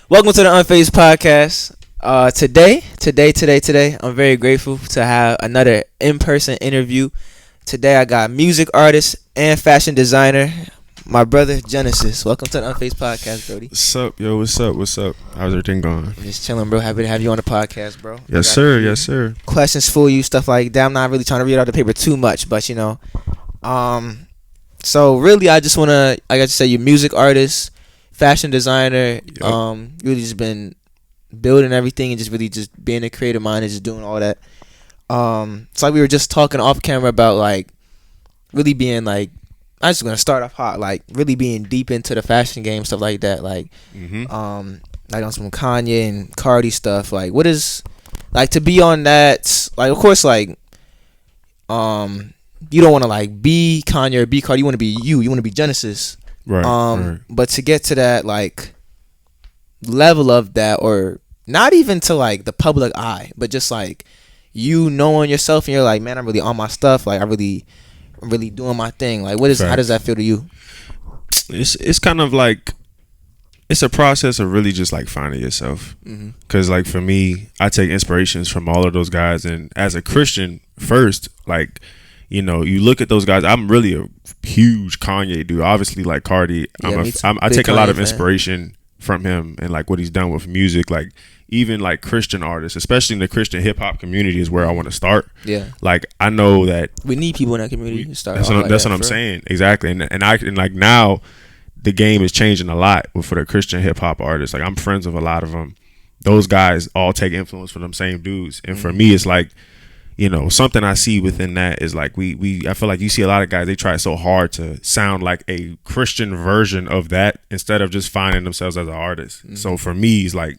Welcome to the Unfazed Podcast. Today, I'm very grateful to have another in-person interview. Today, I got music artist and fashion designer, my brother Genesis. Welcome to the Unfazed Podcast, Brody. What's up, yo? What's up? How's everything going? I'm just chilling, bro. Happy to have you on the podcast, bro. Yes, sir. Questions for you, stuff like that. I'm not really trying to read out the paper too much, but so really, I just wanna, like I say, you're music artist, fashion designer. Yep. Really just been building everything and just being a creative mind and just doing all that. It's like we were just talking off camera about like really being like, I'm just gonna start off hot, like really being deep into the fashion game, stuff like that. Like, like on some Kanye and Carti stuff. Like, what is like to be on that? Like, of course, like, you don't want to like be Kanye or be Carti. You want to be you. You want to be Genesis. Right. But to get to that like level of that, or not even to like the public eye, but just like you knowing yourself and you're like, man, I'm really on my stuff. Like, I'm really doing my thing. Like, how does that feel to you? It's kind of like it's a process of really just like finding yourself. Because like for me, I take inspirations from all of those guys, and as a Christian first, like, you know, you look at those guys. I'm really a huge Kanye dude. Obviously, like Carti, I take a lot of inspiration from him and like what he's done with music. Like even like Christian artists, especially in the Christian hip hop community, is where I want to start. Yeah, like I know that we need people in that community to start. That's what I'm saying. Exactly, and like now, the game is changing a lot for the Christian hip hop artists. Like I'm friends with a lot of them. Those guys all take influence from them same dudes, and for me, it's like, you know, something I see within that is like I feel like you see a lot of guys, they try so hard to sound like a Christian version of that instead of just finding themselves as an artist. So for me, it's like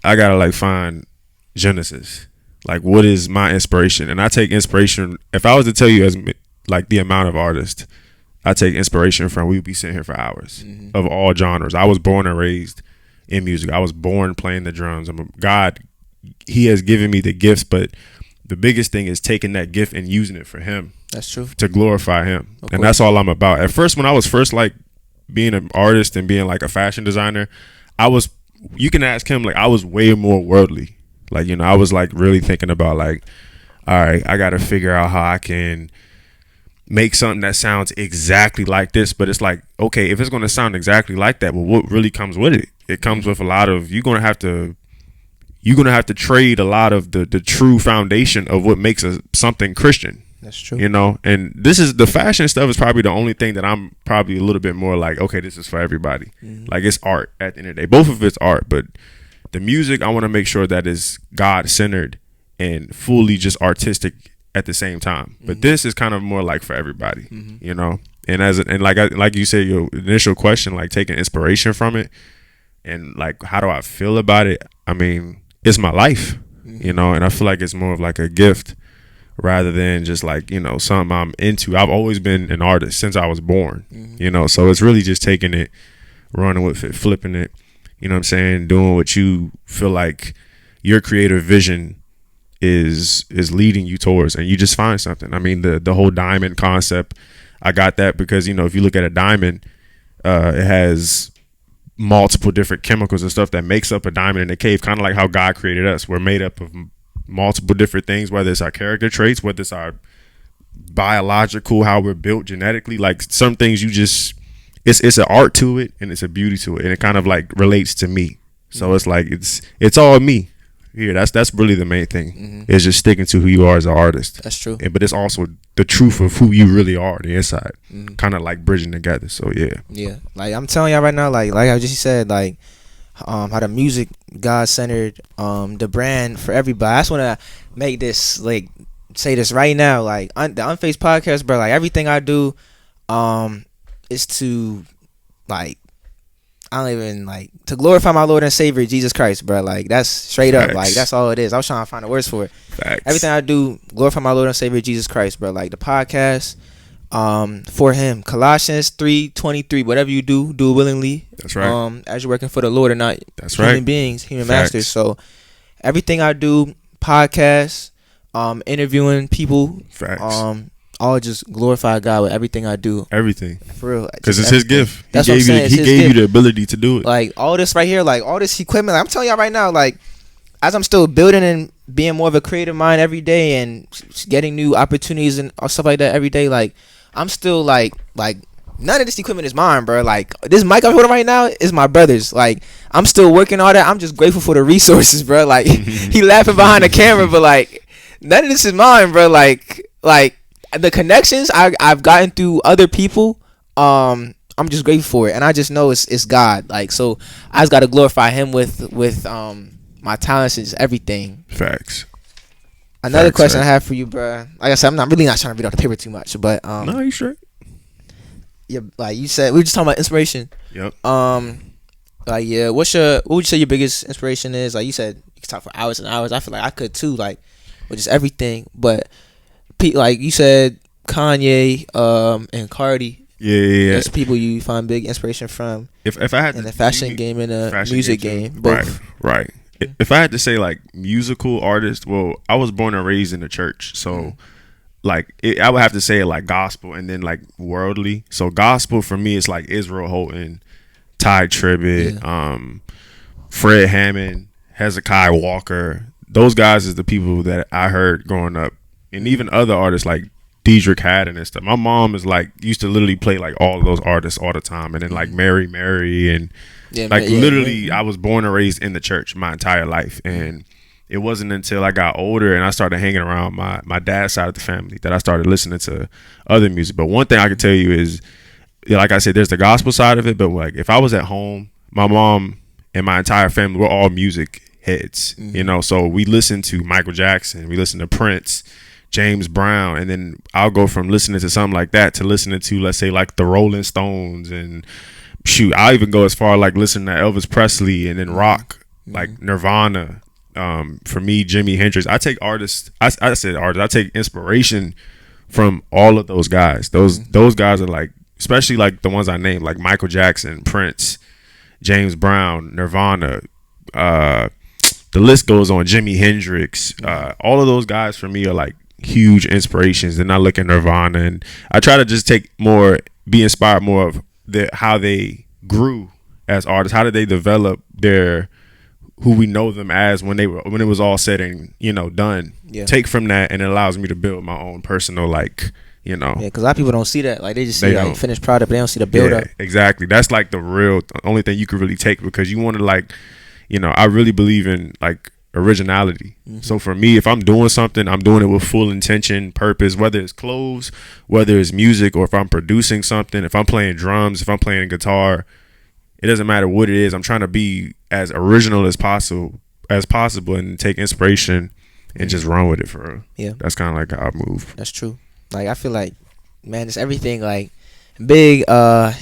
I gotta like find Genesis. Like, what is my inspiration? And I take inspiration. If I was to tell you as like the amount of artists I take inspiration from, we'd be sitting here for hours of all genres. I was born and raised in music. I was born playing the drums. God, He has given me the gifts, but the biggest thing is taking that gift and using it for Him. That's true. To glorify Him. And that's all I'm about. At first, when I was first like being an artist and being like a fashion designer, you can ask him, like I was way more worldly. Like, you know, I was like really thinking about like, all right, I got to figure out how I can make something that sounds exactly like this. But it's like, okay, if it's going to sound exactly like that, well, what really comes with it? It comes with a lot of, you're going to have to trade a lot of the true foundation of what makes something Christian. That's true. You know, and the fashion stuff is probably the only thing that I'm probably a little bit more like, okay, this is for everybody. Like, it's art at the end of the day. Both of it's art, but the music, I want to make sure that is God-centered and fully just artistic at the same time. But this is kind of more like for everybody, you know? And like you said, your initial question, like taking inspiration from it and like, how do I feel about it? I mean, it's my life, you know, and I feel like it's more of like a gift rather than just like, you know, something I'm into. I've always been an artist since I was born, you know, so it's really just taking it, running with it, flipping it, you know what I'm saying, doing what you feel like your creative vision is leading you towards, and you just find something. I mean, the whole diamond concept, I got that because, you know, if you look at a diamond, it has multiple different chemicals and stuff that makes up a diamond in the cave, kind of like how God created us. We're made up of multiple different things, whether it's our character traits, whether it's our biological, how we're built genetically. Like some things it's an art to it and it's a beauty to it, and it kind of like relates to me. So it's like it's all me. Yeah, that's really the main thing. Is just sticking to who you are as an artist. That's true. But it's also the truth of who you really are on the inside. Kind of like bridging together. So yeah. Like I'm telling y'all right now, like I just said, like how the music God-centered, the brand for everybody. I just want to make this, like, say this right now, like the Unfazed Podcast, bro. Like everything I do, is to like, I don't even like to glorify my Lord and Savior Jesus Christ, bro. Like that's straight up, like that's all it is. I was trying to find the words for it. Facts. Everything I do, glorify my Lord and Savior Jesus Christ, bro. Like the podcast, for Him. Colossians 3:23. Whatever you do, do it willingly. That's right. As you're working for the Lord and not human beings, human Facts. masters. So everything I do, podcasts, interviewing people, Facts. I'll just glorify God with everything I do. Everything. For real. Because it's His gift. That's He what I'm saying. He gave you the ability to do it. Like, all this right here, like, all this equipment, like, I'm telling y'all right now, like, as I'm still building and being more of a creative mind every day and getting new opportunities and stuff like that every day, like, I'm still, like, none of this equipment is mine, bro. Like, this mic I'm holding right now is my brother's. Like, I'm still working all that. I'm just grateful for the resources, bro. Like, he laughing behind the camera, but, like, none of this is mine, bro. Like the connections I've gotten through other people, I'm just grateful for it, and I just know it's God. Like, so I just gotta glorify Him with my talents and just everything. Facts. Another question I have for you, bro. Like I said, I'm really not trying to read off the paper too much, but no, you straight. Yeah, like you said, we were just talking about inspiration. Yep. Like, yeah, what would you say your biggest inspiration is? Like you said, you can talk for hours and hours. I feel like I could too, like, with just everything. But like you said, Kanye, and Carti. Yeah. That's people you find big inspiration from. If I had in the fashion game and the music game, both. Right. If I had to say like musical artist, well, I was born and raised in the church, so. Like I would have to say like gospel and then like worldly. So gospel for me is like Israel Houghton, Ty Tribbett, Fred Hammond, Hezekiah Walker. Those guys is the people that I heard growing up, and even other artists like Diedrich Haddon and stuff. My mom is like used to literally play like all of those artists all the time, and then like Mary and literally I was born and raised in the church my entire life, and it wasn't until I got older and I started hanging around my dad's side of the family that I started listening to other music. But one thing I can tell you is, like I said, there's the gospel side of it. But like if I was at home, my mom and my entire family, we're all music heads, you know. So we listen to Michael Jackson, we listen to Prince, James Brown, and then I'll go from listening to something like that to listening to, let's say, like the Rolling Stones, and shoot, I'll even go as far like listening to Elvis Presley, and then rock, like Nirvana. For me, Jimi Hendrix. I take artists. I take inspiration from all of those guys. Those guys are like, especially like the ones I named, like Michael Jackson, Prince, James Brown, Nirvana. The list goes on. Jimi Hendrix. All of those guys for me are like huge inspirations. And I look at Nirvana and I try to just be inspired more of how they grew as artists. How did they develop who we know them as when it was all said and done. Yeah. Take from that, and it allows me to build my own personal Yeah, because a lot of people don't see that. Like they just see like finished product, but they don't see the build up. Exactly. That's like the only thing you could really take, because you want to I really believe in like originality. So for me, if I'm doing something, I'm doing it with full intention, purpose, whether it's clothes, whether it's music, or if I'm producing something, if I'm playing drums, if I'm playing guitar. It doesn't matter what it is. I'm trying to be as original as possible, and take inspiration and just run with it for real. Yeah, that's kind of like how I move. That's true. Like I feel like, man, it's everything. Like big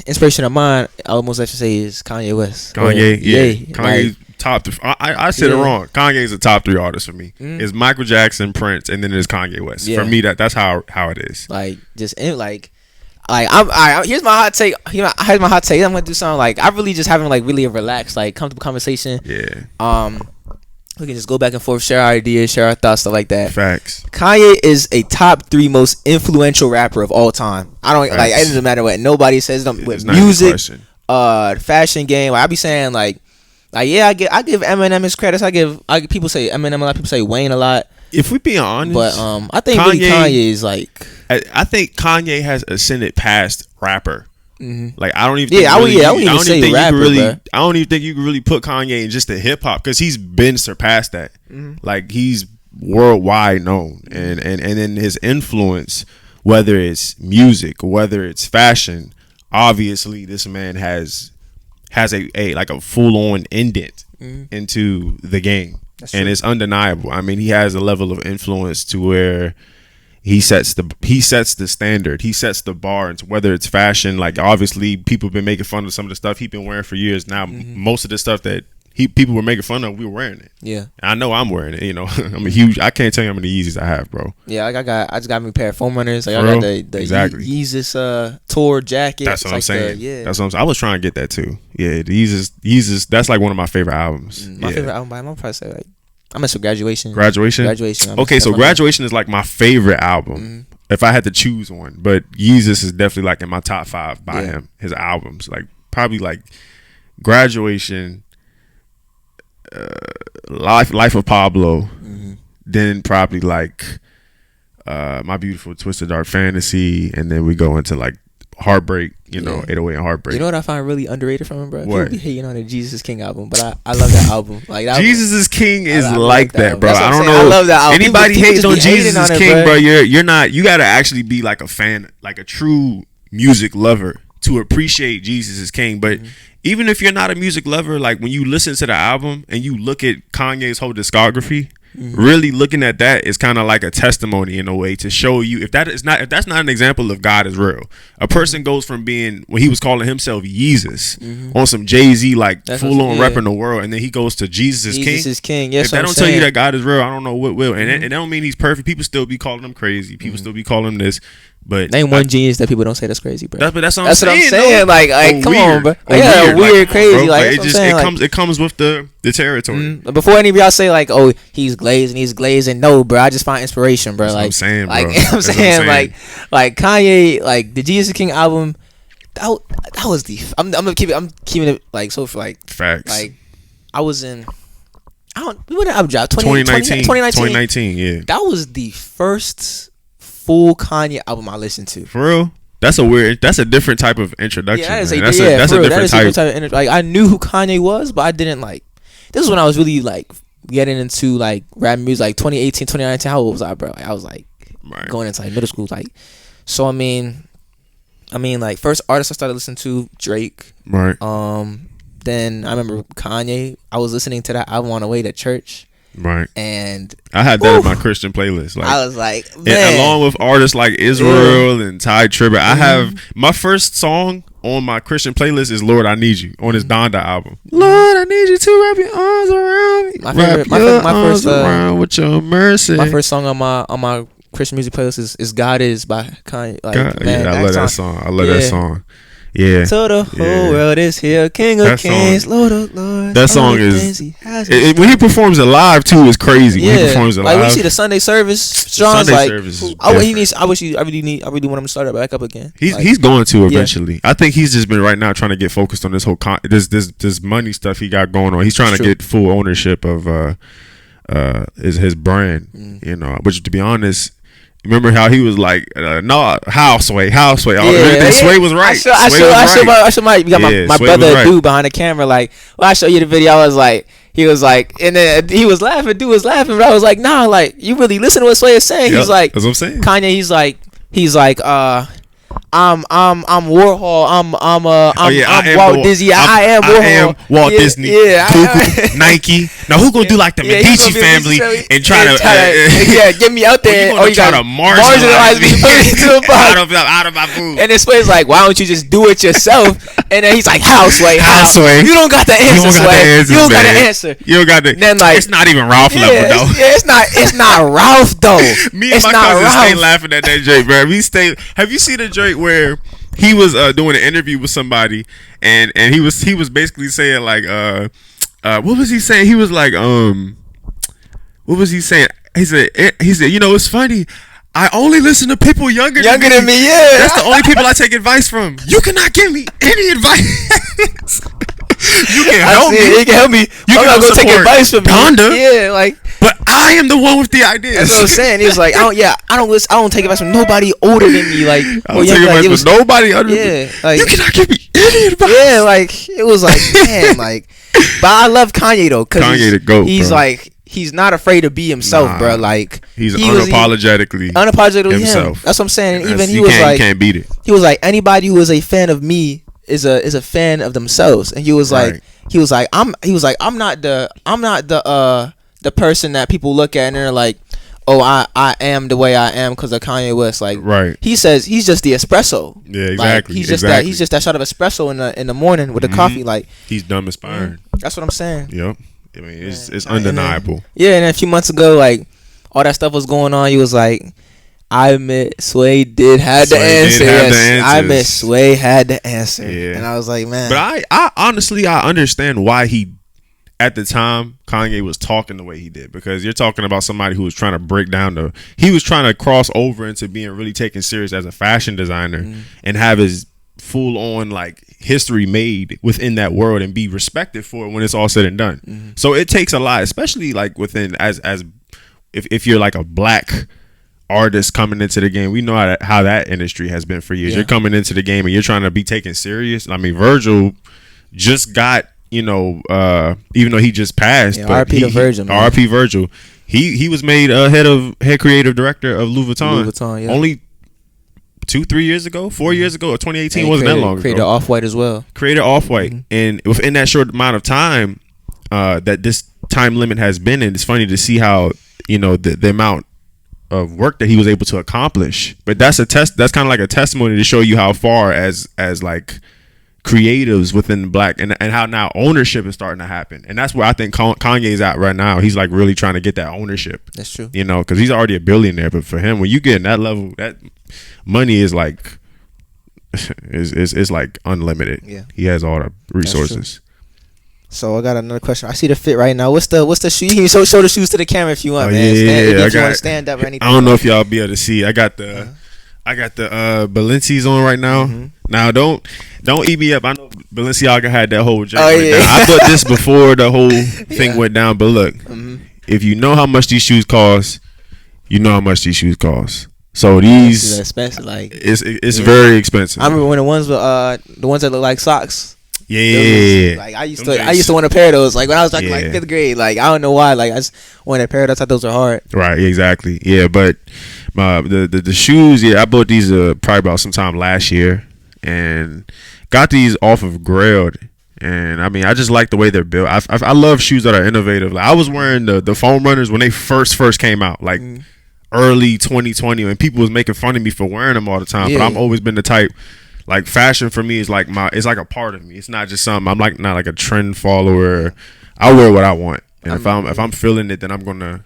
inspiration of mine, I almost like to say, is Kanye West. Kanye top. I said it wrong. Kanye is a top 3 artist for me. It's Michael Jackson, Prince, and then it's Kanye West. For me, that's how it is. Like just like. Here's my hot take. Here's my hot take. I'm gonna do something like I really just having like really a relaxed, like comfortable conversation. Yeah. We can just go back and forth, share our ideas, share our thoughts, stuff like that. Facts. Kanye is a top 3 most influential rapper of all time. I don't like. It doesn't matter what nobody says. With music, fashion game. I be saying like yeah, I give Eminem his credits. People say Eminem a lot. People say Wayne a lot. If we be honest, but I think Kanye is like. I think Kanye has ascended past rapper. Like I don't even. Yeah, I wouldn't even say rapper. I don't even think you can really put Kanye in just the hip hop, because he's been surpassed that. Like he's worldwide known, and then his influence, whether it's music, whether it's fashion, obviously this man has a full on indent into the game. And it's undeniable. I mean, he has a level of influence to where he sets the standard. He sets the bar. And whether it's fashion, like obviously people have been making fun of some of the stuff he's been wearing for years now. Most of the stuff that people were making fun of, we were wearing it. Yeah, and I know I'm wearing it. I can't tell you how many Yeezys I have, bro. Yeah, I just got me a pair of foam runners. Like I got the Yeezus tour jacket. That's what I'm saying. That's what I'm saying. I was trying to get that too. Yeah, the Yeezus. That's like one of my favorite albums. My favorite album by him, I'm probably say like. I mess with Graduation. Graduation. Okay, so Graduation is like my favorite album if I had to choose one, but Yeezus is definitely like in my top 5 by him. His albums, like probably like Graduation, Life of Pablo, then probably like My Beautiful Twisted Dark Fantasy, and then we go into like Heartbreak, 808 and Heartbreak. You know what I find really underrated from him, bro? What? People be hating on the Jesus is King album, but I love that album. Like that Jesus is King is I like that, bro. I don't know. I love that album. Anybody people hates on Jesus is King, bro. bro. You're not. You gotta actually be like a fan, like a true music lover to appreciate Jesus is King. But even if you're not a music lover, like when you listen to the album and you look at Kanye's whole discography, really looking at that is kind of like a testimony in a way to show you if that's not an example of God is real. A person goes from being when he was calling himself Yeezus on some Jay-Z like full on repping the world, and then he goes to Jesus is King. Jesus is King. Yes, if that don't tell you that God is real, I don't know what will. And it don't mean he's perfect. People still be calling him crazy. People still be calling him this. But name one genius that people don't say that's crazy, bro. That's what I'm saying. Though. Like come on, bro. Weird, crazy. Bro, like it comes with the territory. Before any of y'all say like, oh, he's glazing. No, bro. I just find inspiration, bro. That's like what I'm saying, bro. Like I'm saying, like Kanye, like the Jesus King album. That was the. I'm keeping it like so for like facts. Like I was in. When did the album drop? 2019. Yeah. That was the first full Kanye album I listened to. For real? That's a different type of introduction. Yeah, that's a different type. Like I knew who Kanye was, but I didn't like. This is when I was really like getting into like rap music, like 2018, 2019. How old was I, bro? Like, I was like going into like middle school, like. So I mean, like first artist I started listening to Drake. Right. Then I remember Kanye. I was listening to that album on the way to church. Right. And I had that in my Christian playlist. Like, I was like, man. And along with artists like Israel and Ty Tribbett, I have my first song on my Christian playlist is Lord I Need You on his Donda album. Lord, I need you to wrap your arms around me. My first around with your mercy. My first song on my Christian music playlist is God Is by Kanye. Like, God, man, I love that song. I love that song. Yeah. So the whole world is here, King of Kings, Lord of Lords. That song is when he performs it live too is crazy. Yeah. When he performs it like live. we see the Sunday service. Sean's like, I really want him to start it back up again. He's going to eventually. I think he's just been right now trying to get focused on this whole this money stuff he got going on. He's trying to get full ownership of his brand. Which to be honest. Remember how he was like, no, Houseway. Sway was right. I show my brother dude behind the camera. Like, I show you the video. I was like, he was like, and then he was laughing. Dude was laughing, but I was like, nah, like you really listen to what Sway is saying. He's like, that's what I'm saying. Kanye. He's like, I'm Warhol. I'm Walt Disney. I am Warhol. I am Walt Disney. Yeah, Nike. Now who gonna do like the Medici family and try to get me out there? You try to marginalize me out of my food. And this Sway's like, why don't you just do it yourself? And then he's like, how Sway? You don't got the answer, Sway. You don't got the answer. You don't got the. Then like, it's not even Ralph level though. It's not Ralph though. Me and my cousin stay laughing at that Drake, bro. Have you seen the Drake where he was doing an interview with somebody and he was basically saying like what was he saying? He was like what was he saying? He said it's funny. I only listen to people younger than me. Yeah, that's the only people I take advice from. You cannot give me any advice. You can help me. You can help me. I'm not gonna take advice from Donda. Yeah, like. But I am the one with the ideas. That's what I'm saying. He was like, I don't take advice from nobody older than me. Like, I don't take advice from nobody other than me. Like, you cannot give me any advice. Yeah, like it was like, man, like. But I love Kanye though, cause Kanye the GOAT. He's bro. Like, he's not afraid to be himself, bro. Like, he's unapologetically himself. That's what I'm saying. And even he was like, you can't beat it. He was like, anybody who is a fan of me is a fan of themselves. And he was like, I'm not the person that people look at and they're like, oh, I am the way I am because of Kanye West. Like, right. He says he's just the espresso. Yeah, exactly. Like, he's just that shot of espresso in the morning with the coffee. Like, he's dumb inspired. That's what I'm saying. Yep. I mean, it's undeniable. And then a few months ago, like all that stuff was going on. He was like, I admit Sway did have the answer. I admit Sway had the answer. Yeah. And I was like, man. But I honestly understand why he at the time Kanye was talking the way he did, because you're talking about somebody who was trying to break down he was trying to cross over into being really taken serious as a fashion designer and have his full on like history made within that world and be respected for it when it's all said and done. So it takes a lot, especially like within as if you're like a black artist coming into the game. We know how that industry has been for years. You're coming into the game and you're trying to be taken serious. I mean, Virgil just got, you know, even though he just passed, but RP to Virgil, man. RP Virgil, he was made head creative director of Louis Vuitton, only 2-3 years ago, 4 years ago, or 2018 wasn't that long ago. Created Off-White as well. Created Off-White, and within that short amount of time that this time limit has been in, it's funny to see how, you know, the amount of work that he was able to accomplish. But that's kind of like a testimony to show you how far as like creatives within the black and how now ownership is starting to happen. And that's where I think Kanye's at right now. He's like really trying to get that ownership. That's true. You know, because he's already a billionaire, but for him, when you get in that level, that money is like is like unlimited. Yeah, he has all the resources. So I got another question. I see the fit right now. What's the shoe? You can show the shoes to the camera if you want, man. If you want to stand up or anything. I don't know if y'all be able to see. I got the Balenci's on right now. Now don't eat me up. I know Balenciaga had that whole joke. I bought this before the whole thing went down. But look, if you know how much these shoes cost, you know how much these shoes cost. So these expensive, like it's very expensive. I remember when the ones that look like socks. Yeah. Like I used to want a pair of those. Like when I was like 5th grade. Like I don't know why. Like I just wanted a pair of those. I thought those were hard. Right. Exactly. Yeah. But the shoes. Yeah, I bought these probably about sometime last year, and got these off of Grailed. And I mean, I just like the way they're built. I love shoes that are innovative. Like I was wearing the foam runners when they first came out. Like early 2020, when people was making fun of me for wearing them all the time. But I've always been the type. Like fashion for me is like it's like a part of me. It's not just something. I'm like not like a trend follower. I wear what I want, and if I'm feeling it, then I'm gonna.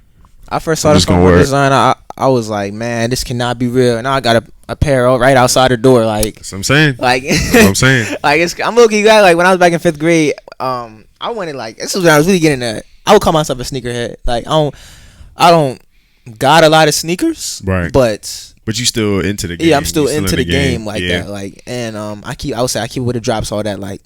I first saw the foam design. I was like, man, this cannot be real. And now I got a pair right outside the door. Like that's what I'm saying. Like that's what I'm saying. Like I'm looking at like when I was back in 5th grade. I wanted like this was when I was really getting that. I would call myself a sneakerhead. Like I don't got a lot of sneakers, right? But you still into the game. Yeah, I'm still into the game like that. Like, and I would say I keep with the drops, all that like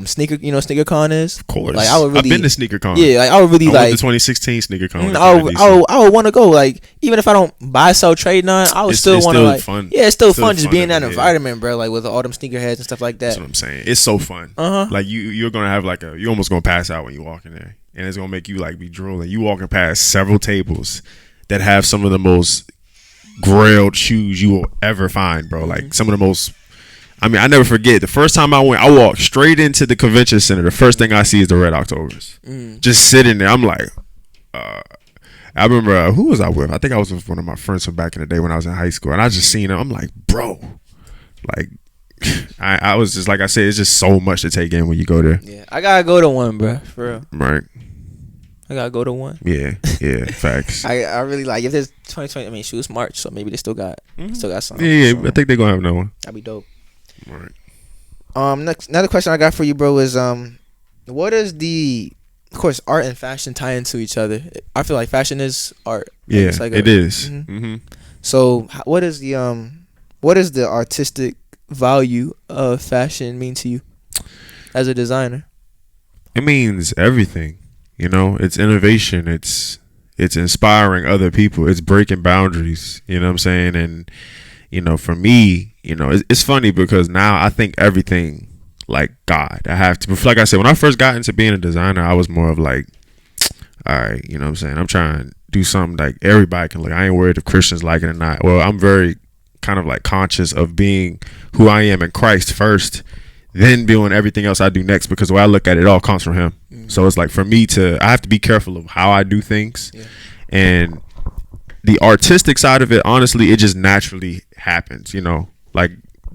sneaker, you know, SneakerCon is. Of course. Like I would really, I've been to SneakerCon. Yeah, like I would really like the 2016 SneakerCon. I would want to go. Like even if I don't buy, sell, trade none, I would still want to like. Fun. Yeah, it's still fun just being in that environment, bro. Like with all them sneakerheads and stuff like that. That's what I'm saying. It's so fun. Like you're gonna have like you're almost gonna pass out when you walk in there, and it's gonna make you like be drooling. You walking past several tables that have some of the most Grailed shoes you will ever find, bro. Like some of the most. I mean, I never forget the first time I went. I walked straight into the convention center. The first thing I see is the Red Octobers, just sitting there. I'm like, I remember who was I with? I think I was with one of my friends from back in the day when I was in high school, and I just seen him. I'm like, bro, like I was just like I said, it's just so much to take in when you go there. Yeah, I gotta go to one, bro, for real. Right. I gotta go to one. Yeah, facts. I really like if there's 2020. I mean, shoot, it's March, so maybe they still got something. Yeah, so I think they're gonna have another one. That'd be dope. All right. Another question I got for you, bro, is what is of course, art and fashion tie into each other. I feel like fashion is art. Yeah, like it is. So, what is the artistic value of fashion mean to you as a designer? It means everything. You know, it's innovation. It's inspiring other people. It's breaking boundaries. You know what I'm saying? And, you know, for me, you know, it's funny because now I think everything like God. I have to. Like I said, when I first got into being a designer, I was more of like, all right, you know what I'm saying? I'm trying to do something like everybody can look. I ain't worried if Christians like it or not. Well, I'm very kind of like conscious of being who I am in Christ first, then doing everything else I do next, because the way I look at it all comes from him. So it's like for me I have to be careful of how I do things. And the artistic side of it, honestly, it just naturally happens, you know, like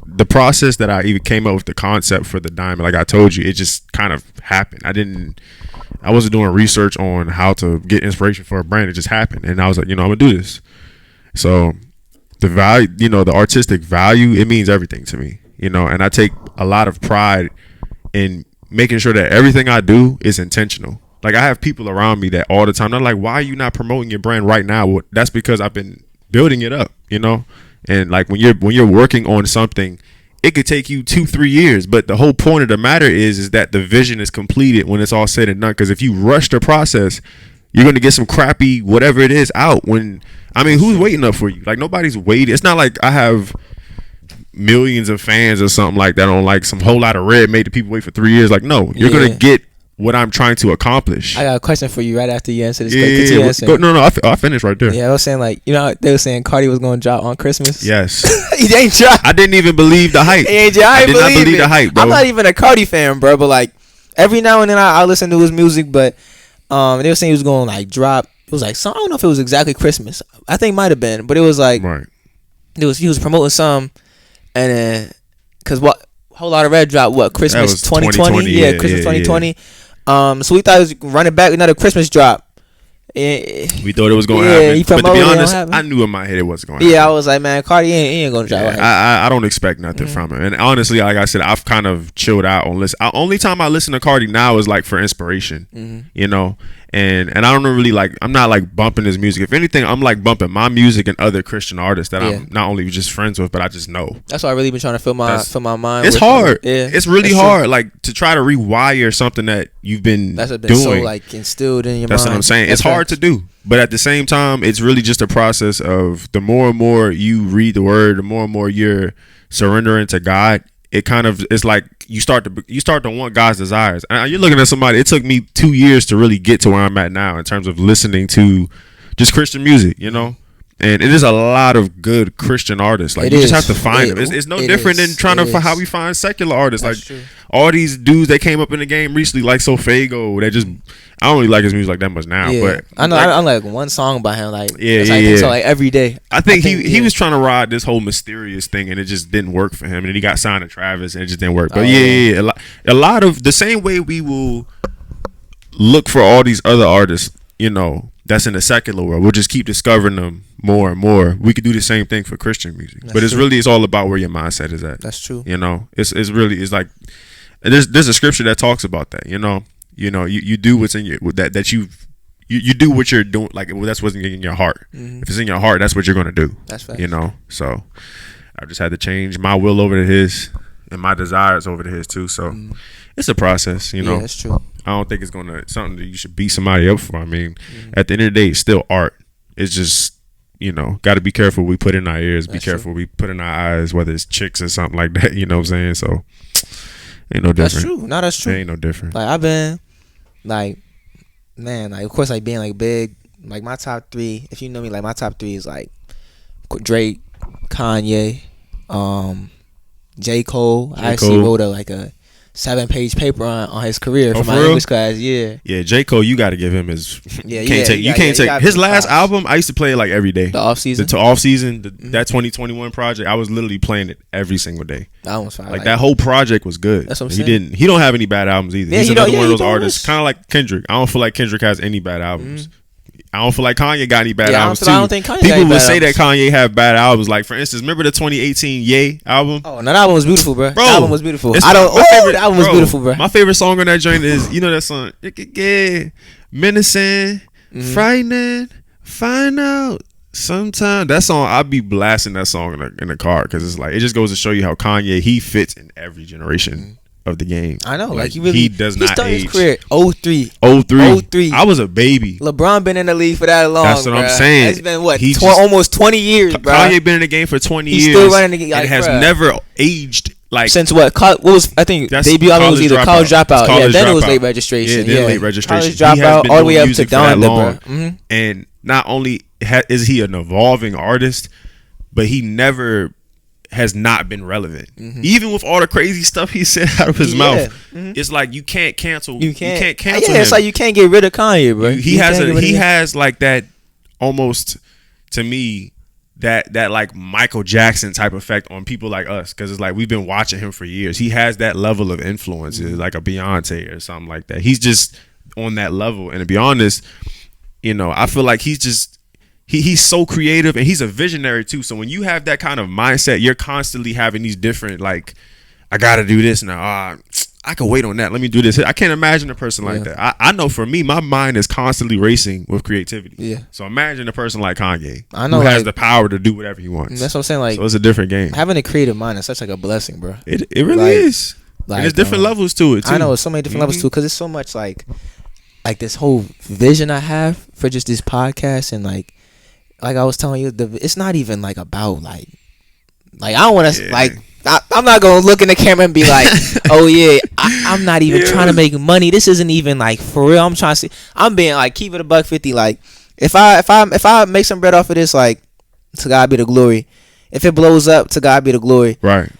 the process that I even came up with the concept for the diamond, like I told you, it just kind of happened. I wasn't doing research on how to get inspiration for a brand. It just happened. And I was like, you know, I'm gonna do this. So the value, you know, the artistic value, it means everything to me, you know, and I take a lot of pride in making sure that everything I do is intentional. Like I have people around me that all the time, they're like, why are you not promoting your brand right now? Well, that's because I've been building it up, you know? And like when you're working on something, it could take you 2-3 years, but the whole point of the matter is that the vision is completed when it's all said and done. Because if you rush the process, you're going to get some crappy whatever it is out. Who's waiting up for you? Like nobody's waiting. It's not like I have millions of fans or something like that on like some whole lot of red made the people wait for 3 years. Like no, you're going to get what I'm trying to accomplish. I got a question for you right after you answer this. I finished right there. Yeah, I was saying like, they were saying Carti was going to drop on Christmas. Yes. He ain't drop. I didn't even believe the hype. I did not believe the hype, bro. I'm not even a Carti fan, bro, but like every now and then I listen to his music, but they were saying he was going to like drop. It was like, I don't know if it was exactly Christmas. I think it might have been, but it was like, right. He was promoting some, and then, cause what, Whole Lot of Red dropped Christmas 2020? Yeah, Christmas 2020. Yeah. So we thought he was running back another Christmas drop. We thought it was going to happen. But to be honest, I knew in my head it wasn't going to happen. Yeah, I was like, man, Carti ain't going to drop. I don't expect nothing from him. And honestly, like I said, I've kind of chilled out on listen. Only time I listen to Carti now is like for inspiration, you know. And I don't really like, I'm not like bumping his music. If anything, I'm like bumping my music and other Christian artists that I'm not only just friends with, but I just know. That's why I really been trying to fill my mind. It's hard. It's really hard. Like to try to rewire something that you've been doing. So like instilled in your mind. That's what I'm saying. It's hard to do. But at the same time, it's really just a process of the more and more you read the word, the more and more you're surrendering to God. It kind of, it's like you start to want God's desires. And you're looking at somebody. It took me 2 years to really get to where I'm at now in terms of listening to just Christian music, you know. And it is a lot of good Christian artists. Like you just have to find them. It's no different than trying to how we find secular artists. That's like true. All these dudes that came up in the game recently, like Sofago, that just I don't really like his music like that much now. But I know I'm like one song by him, like so like every day. I think he was trying to ride this whole mysterious thing, and it just didn't work for him. And then he got signed to Travis, and it just didn't work. But a lot of the same way we will look for all these other artists, you know, that's in the secular world. We'll just keep discovering them more and more. We could do the same thing for Christian music, but it's all about where your mindset is at. That's true. You know, it's like there's a scripture that talks about that. You know, you do what's in your that you do what you're doing. Like that's what's in your heart. If it's in your heart, that's what you're gonna do. That's right. You know, so I just had to change my will over to his and my desires over to his too. So it's a process. You know, that's true. I don't think it's something that you should beat somebody up for. I mean, at the end of the day, it's still art. It's just, you know, got to be careful what we put in our ears. Be careful what we put in our eyes, whether it's chicks or something like that. You know what I'm saying? So ain't no different. That's true. No, that's true. It ain't no different. Like I've been, like, man, like of course, like being like big. Like my top three, if you know me, like my top three is like Drake, Kanye, J. Cole. I actually wrote a 7-page paper on his career for my English class. Yeah, J. Cole, you got to give him his. You can't take his last album. I used to play it like every day. The off season, that 2021 project. I was literally playing it every single day. That was fine. Like that whole project was good. That's what I'm saying. He don't have any bad albums either. He's another one of those artists, kind of like Kendrick. I don't feel like Kendrick has any bad albums. I don't feel like Kanye got any bad albums too. I don't think Kanye People would say that Kanye have bad albums. Like for instance, remember the 2018 Ye album? Oh, no, that album was beautiful, bro. That album was beautiful. That album was beautiful, bro. My favorite song on that joint is, you know that song, menacing, frightening, find out. Sometimes that song, I'll be blasting that song in the car because it's like it just goes to show you how Kanye he fits in every generation of the game. I know, like he does not started age. His career 03. I was a baby. LeBron been in the league for that long. That's what I'm saying. It's been almost 20 years, bro. Kanye been in the game for 20 years. He's still running the game. Like, and has never aged. Like since what? What was I think debut album was either College Dropout. Yeah, then it was late registration. Yeah, late registration. College Dropout all the way up to Donda, bro. And not only is he an evolving artist, but he never has not been relevant. Even with all the crazy stuff he said out of his mouth, it's like you can't cancel. You can't cancel him. It's like you can't get rid of Kanye, bro. He has like that almost, to me, that like Michael Jackson type effect on people like us, because it's like we've been watching him for years. He has that level of influence, like a Beyonce or something like that. He's just on that level. And to be honest, you know, I feel like he's just he's so creative, and he's a visionary too. So when you have that kind of mindset, you're constantly having these different, like, I gotta do this now. I could wait on that. Let me do this. I can't imagine a person like that. I know for me, my mind is constantly racing with creativity. Yeah. So imagine a person like Kanye, I know, who has like, the power to do whatever he wants. That's what I'm saying. Like, so it's a different game. Having a creative mind is such like a blessing, bro. It really is. Like, and there's different levels to it too. I know, it's so many different levels too, because it's so much like this whole vision I have for just this podcast, and like I was telling you, it's not even like about like I don't want to like. I'm not gonna look in the camera and be like, "Oh yeah, I'm not even trying to make money. This isn't even like for real. I'm trying to see. I'm being like, keep it $1.50. Like, if I make some bread off of this, like, to God be the glory. If it blows up, to God be the glory. Right.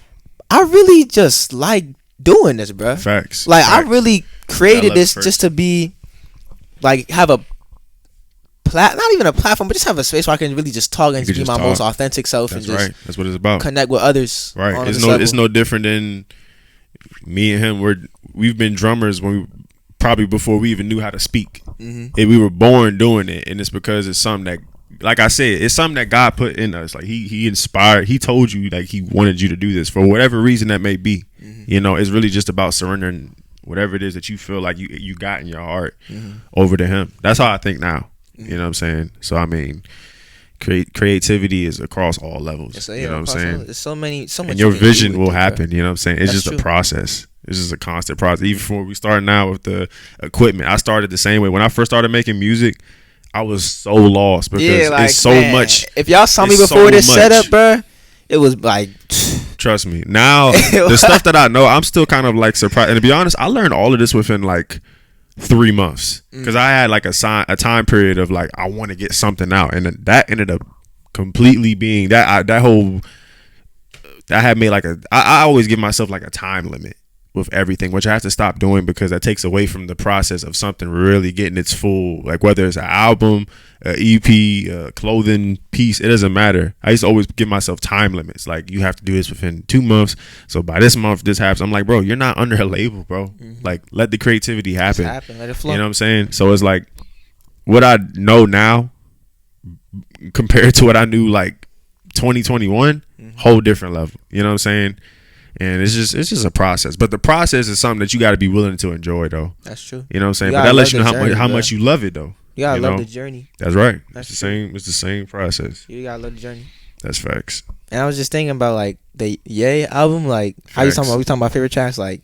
I really just like doing this, bro. Facts. Like, Facts. I really created this just to be like have a not even a platform, but just have a space where I can really just talk and be my most authentic self. That's and just right. That's what it's about. Connect with others. Right. It's no different than me and him. We've been drummers probably before we even knew how to speak. Mm-hmm. And we were born doing it, and it's because it's something that, like I said, it's something that God put in us. Like he inspired. He told you like he wanted you to do this for whatever reason that may be. Mm-hmm. You know, it's really just about surrendering whatever it is that you feel like you got in your heart over to Him. That's how I think now. You know what I'm saying? So I mean, creativity is across all levels. So, you know what I'm saying? There's so much. And your vision will happen. You know what I'm saying? It's just a process. It's just a constant process. Even before we start now with the equipment, I started the same way. When I first started making music, I was so lost because it's so much. If y'all saw me before this setup, bro, it was like. Trust me. Now the stuff that I know, I'm still kind of like surprised. And to be honest, I learned all of this within like 3 months because I had like a time period of like I want to get something out, and that ended up completely being that had made like I always give myself like a time limit with everything, which I have to stop doing because that takes away from the process of something really getting its full, like whether it's an album, an EP, a clothing piece, it doesn't matter. I used to always give myself time limits. Like, you have to do this within 2 months. So by this month, this happens. I'm like, bro, you're not under a label, bro. Mm-hmm. Like, let the creativity happen. Let it flow. You know what I'm saying? So it's like what I know now compared to what I knew like 2021, whole different level. You know what I'm saying? And it's just a process, but the process is something that you got to be willing to enjoy, though. That's true. You know what I'm saying? But that lets you know how much you love it, though. You gotta love the journey. That's right. It's the same. It's the same process. You gotta love the journey. That's facts. And I was just thinking about like the Ye album, like how you talking about? We talking about favorite tracks, like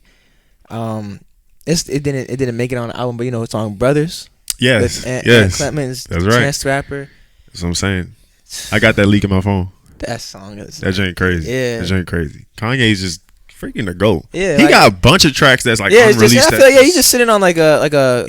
it didn't make it on the album, but you know it's on Brothers. Yes. Yes. Clemens, that's right. Chance the Rapper. That's what I'm saying. I got that leak in my phone. That song is that ain't crazy. Yeah, that ain't crazy. Kanye's just freaking the GOAT. Yeah, he got a bunch of tracks that's like unreleased. I feel he's just sitting on like a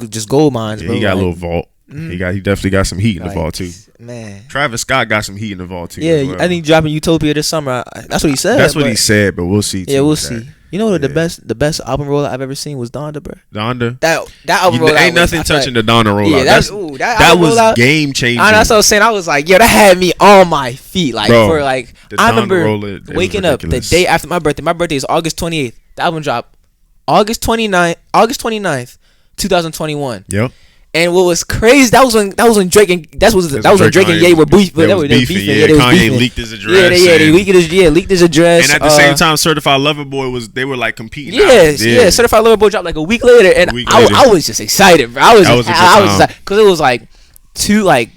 just gold mines. Yeah, bro. he got a little vault. Mm-hmm. He definitely got some heat in the vault too. Man, Travis Scott got some heat in the vault too. Yeah, I think dropping Utopia this summer. That's what he said. That's what he said, but we'll see. Yeah, we'll see. You know what the best album rollout I've ever seen was Donda, bro. Donda. That album rollout ain't nothing touching the Donda rollout. Yeah, that was game changing. That's what I was saying. I was like, yo, that had me on my feet. Like, bro, for like, I remember waking up the day after my birthday. My birthday is August 28th. The album dropped August 29th, 2021. Yep. And what was crazy, that was when Drake and Drake and Ye were beefing. Yeah, Kanye leaked his address. They leaked his address. And at the same time, Certified Lover Boy they were like competing. Yeah. Certified Lover Boy dropped like a week later, and I was just excited, bro. I was excited because it was like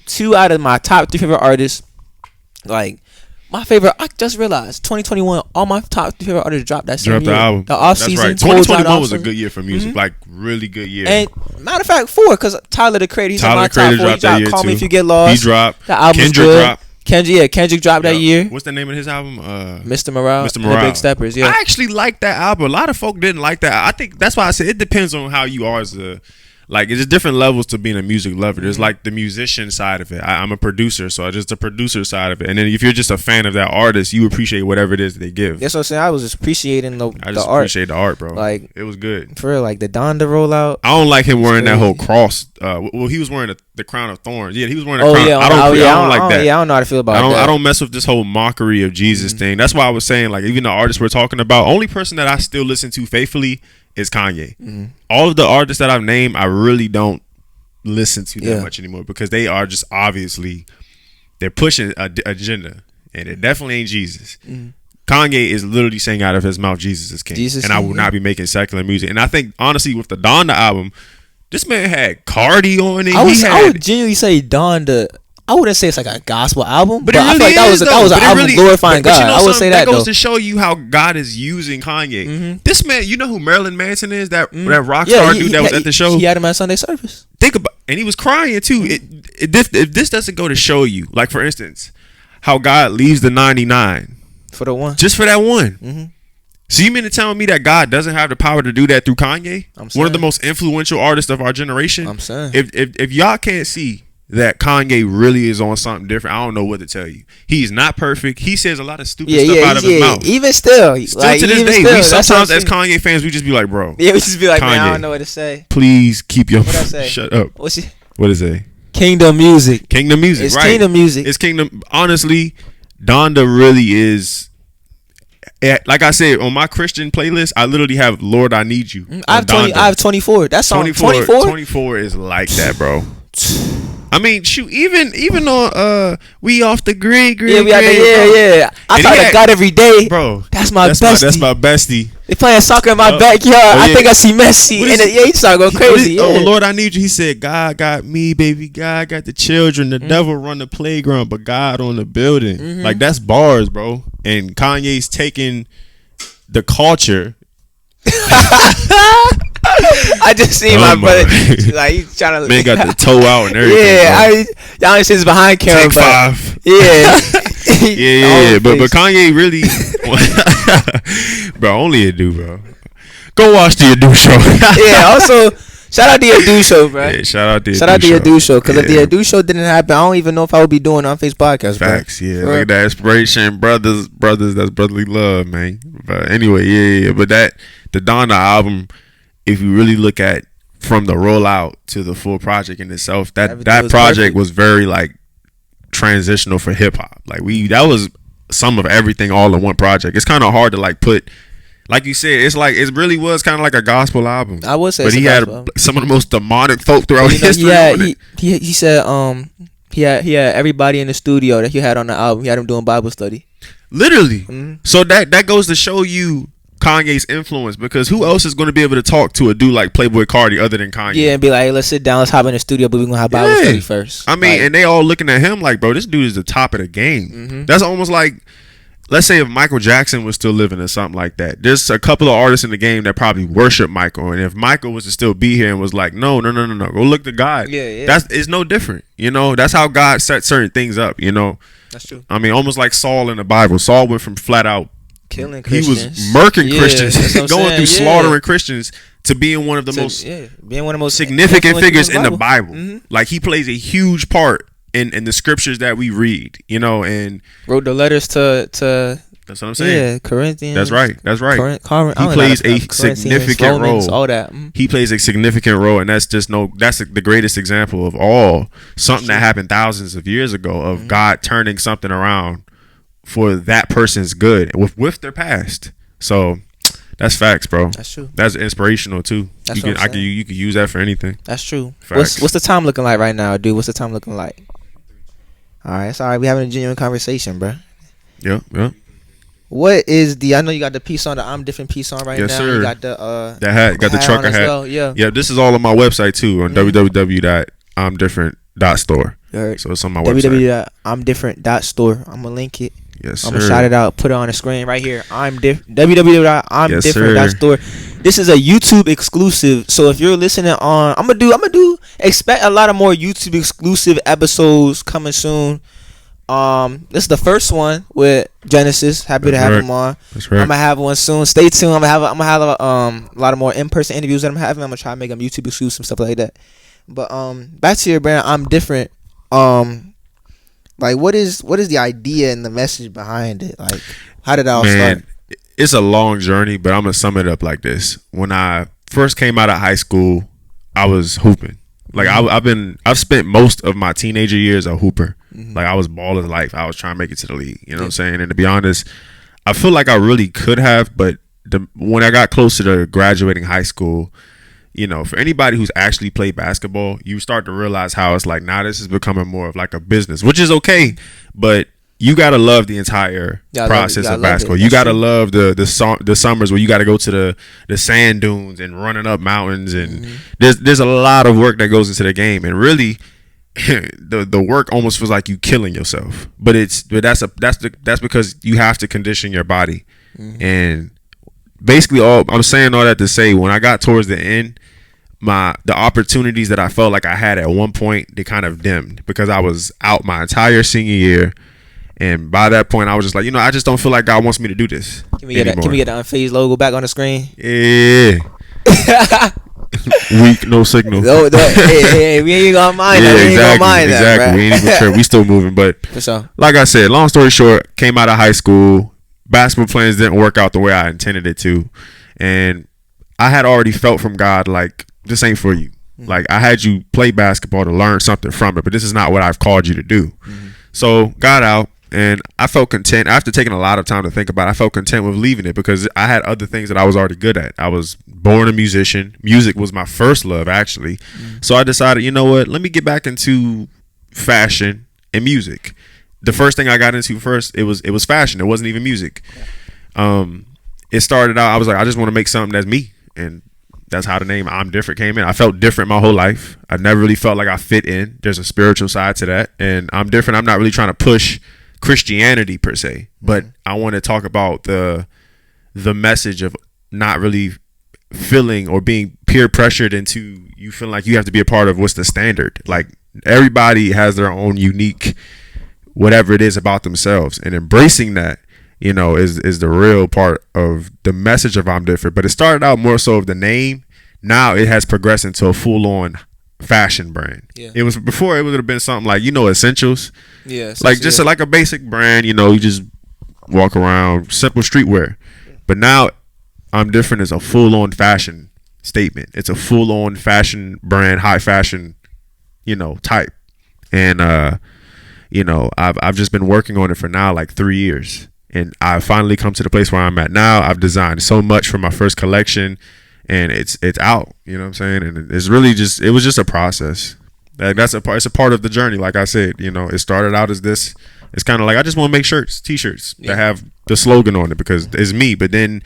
two out of my top 3 favorite artists. Like my favorite, I just realized 2021, all my top 3 favorite artists dropped that same year. The album. The off season. That's right. 2021 was a good year for music, like really good year. And matter of fact, 4 because Tyler the Creator, he's on my top 4. He dropped Call Me If You Get Lost. He dropped. The album's good. Kendrick dropped that year. What's the name of his album? Mr. Morale. The Big Steppers. Yeah. I actually like that album. A lot of folk didn't like that. I think that's why I said it depends on how you are as a. Like, it's different levels to being a music lover. There's like the musician side of it. I'm a producer, so just the producer side of it. And then if you're just a fan of that artist, you appreciate whatever it is that they give. That's what I'm saying. I was just appreciating the art. I just appreciate the art, bro. Like, it was good. For real, like the Donda rollout. I don't like him wearing that whole cross. Well, he was wearing the crown of thorns. Yeah, he was wearing a crown. Yeah, I don't like that. Yeah, I don't know how to feel about that. I don't mess with this whole mockery of Jesus thing. That's why I was saying, like, even the artists we're talking about, only person that I still listen to faithfully is Kanye. All of the artists that I've named, I really don't listen to that much anymore because they are just obviously they're pushing a agenda, and it definitely ain't Jesus. Kanye is literally saying out of his mouth, Jesus is king. And I will not be making secular music. And I think, honestly, with the Donda album, this man had Carti on it. I would genuinely say Donda. I wouldn't say it's like a gospel album, but I I feel feel like that was an album glorifying God. I would say that goes to show you how God is using Kanye. This man, you know who Marilyn Manson is? That rock star dude that was at the show. He had him at Sunday service. Think about, and he was crying too. If this doesn't go to show you, like for instance, how God leaves the 99 for the one, just for that one. So you mean to tell me that God doesn't have the power to do that through Kanye, one of the most influential artists of our generation? I'm saying, if y'all can't see that Kanye really is on something different, I don't know what to tell you. He's not perfect. He says a lot of stupid stuff out of his mouth. Even still to this day, we sometimes as Kanye fans, we just be like, bro. Yeah, we just be like, Kanye, man, I don't know what to say. Please keep your shut up. What is it? Kingdom music. It's right. Kingdom music. It's Kingdom. Honestly, Donda really is. Like I said, on my Christian playlist, I literally have "Lord, I Need You." I have 24. That song 24 is like that, bro. I mean, shoot, even on we off the grid. Yeah. I talk to God every day, bro. That's my bestie. That's my bestie. They playing soccer in my backyard. I think I see Messi, and he started going crazy. Lord, I need you. He said, God got me, baby. God got the children. The devil run the playground, but God on the building. Like, that's bars, bro. And Kanye's taking the culture. I just seen my brother, like, he's trying to. Man got the toe out and everything. Yeah, y'all ain't see his behind camera. Take 5. Yeah. yeah. But Kanye really, bro, only a dude, bro. Go watch the Adu show. Yeah. Also, shout out to your Adu show, bro. Yeah, shout out to your Adu show. Because if the Adu show didn't happen, I don't even know if I would be doing Unfazed Podcast, bro. Facts, yeah. Look at that inspiration, brothers. That's brotherly love, man. But anyway, yeah. But the Donda album, if you really look at from the rollout to the full project in itself, that project was very like transitional for hip hop. Like that was some of everything all in one project. It's kind of hard to like put, like you said, it's like it really was kind of like a gospel album. I would say, but he had some of the most demonic folk throughout history. Yeah, he said he had everybody in the studio that he had on the album. He had him doing Bible study. Literally. So that goes to show you Kanye's influence, because who else is going to be able to talk to a dude like Playboi Carti other than Kanye? Yeah, and be like, hey, let's sit down, let's hop in the studio, but we're gonna have Bible study first. I mean, and they all looking at him like, bro, this dude is the top of the game. That's almost like, let's say if Michael Jackson was still living or something like that. There's a couple of artists in the game that probably worship Michael, and if Michael was to still be here and was like, no, go look to God. Yeah. It's no different. You know, that's how God set certain things up. You know, that's true. I mean, almost like Saul in the Bible. Saul went from flat out killing Christians. He was murking Christians, going through slaughtering Christians, to being one of the most significant figures in the Bible. Like, he plays a huge part in the scriptures that we read, you know, and wrote the letters to that's what I'm saying. Yeah, Corinthians. That's right. He plays a significant role. All that. He plays a significant role, and that's the greatest example of all. Something that happened thousands of years ago of God turning something around for that person's good with their past. So that's facts, bro. That's true. That's inspirational too. That's you could use that for anything. That's true. Facts. What's the time looking like right now, dude? What's the time looking like? All right, it's all right. We having a genuine conversation, bro. Yeah. What is I know you got the piece on, the I'm Different piece on right now. Sir. You got the hat, got the trucker hat. Well. Yeah. This is all on my website too, on www.imdifferent.store. So it's on my website. www.imdifferent.store. I'm gonna link it. Yes, sir. I'm gonna shout it out, put it on the screen right here. www.imdifferent.store. This is a YouTube exclusive. So if you're listening on, I'm gonna expect a lot of more YouTube exclusive episodes coming soon. This is the first one with Genesis. Happy to have him on. That's right. I'm gonna have one soon. Stay tuned. I'm gonna have a lot of more in-person interviews that I'm having. I'm gonna try to make them YouTube exclusive, stuff like that. But back to your brand, I'm Different. Like, what is the idea and the message behind it? Like, how did it all start? It's a long journey, but I'm gonna sum it up like this. When I first came out of high school, I was hooping. Like, I've spent most of my teenager years a hooper. Like, I was balling life. I was trying to make it to the league. You know what I'm saying? And to be honest, I feel like I really could have, but when I got closer to graduating high school, you know, for anybody who's actually played basketball, you start to realize how it's like, now this is becoming more of like a business, which is okay. But you gotta love the entire process of basketball. You gotta love the summers where you gotta go to the sand dunes and running up mountains, and there's a lot of work that goes into the game, and really the work almost feels like you killing yourself. But that's because you have to condition your body, and basically I'm saying all that to say, when I got towards the end, the opportunities that I felt like I had at one point, they kind of dimmed because I was out my entire senior year. And by that point, I was just like, I just don't feel like God wants me to do this. Can we get the Unfazed logo back on the screen? Yeah. Weak, no signal. Hey, we ain't gonna mind that. Exactly. We ain't even sure. We still moving. But for sure. Like I said, long story short, came out of high school. Basketball plans didn't work out the way I intended it to. And I had already felt from God, like, this ain't for you. Like, I had you play basketball to learn something from it, but this is not what I've called you to do. So got out. And I felt content after taking a lot of time to think about it. I felt content with leaving it because I had other things that I was already good at. I was born a musician. Music was my first love, actually. So I decided, you know what? Let me get back into fashion and music. The first thing I got into first, it was fashion. It wasn't even music. It started out, I was like, I just want to make something that's me. And that's how the name I'm Different came in. I felt different my whole life. I never really felt like I fit in. There's a spiritual side to that. And I'm different. I'm not really trying to push Christianity per se, but I want to talk about the message of not really feeling or being peer pressured into you feeling like you have to be a part of what's the standard. Like, everybody has their own unique whatever it is about themselves, and embracing that, is the real part of the message of I'm Different. But it started out more so of the name. Now it has progressed into a full-on fashion brand. It was before, it would have been something like essentials, like just like a basic brand, you just walk around, simple streetwear. But now I'm Different is a full-on fashion statement. It's a full-on fashion brand, high fashion type. And I've just been working on it for now like 3 years, and I've finally come to the place where I'm at now. I've designed so much for my first collection, and it's out, you know what I'm saying? And it's really it was just a process. Like, it's a part of the journey. Like I said, it started out as this. It's kind of like, I just want to make t-shirts that have the slogan on it because it's me. But then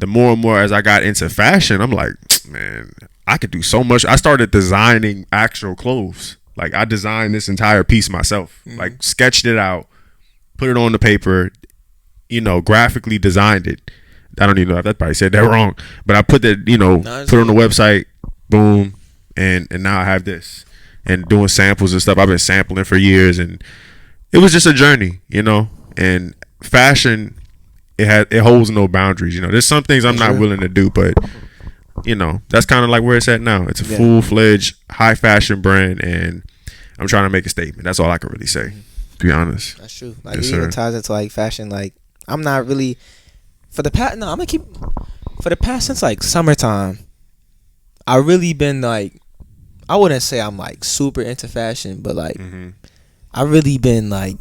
the more and more as I got into fashion, I'm like, man, I could do so much. I started designing actual clothes. Like, I designed this entire piece myself, like sketched it out, put it on the paper, graphically designed it. I don't even know if that probably said that wrong, but I put that, put it on the website, boom, and now I have this, and doing samples and stuff. I've been sampling for years, and it was just a journey, and fashion, it holds no boundaries. There's some things I'm not willing to do, but that's kind of like where it's at now. It's a full-fledged high fashion brand, and I'm trying to make a statement. That's all I can really say, to be honest. That's true. Like, it even ties into like fashion. Like, I'm not really for the past since like summertime, I really been like, I wouldn't say I'm like super into fashion, but like I really been like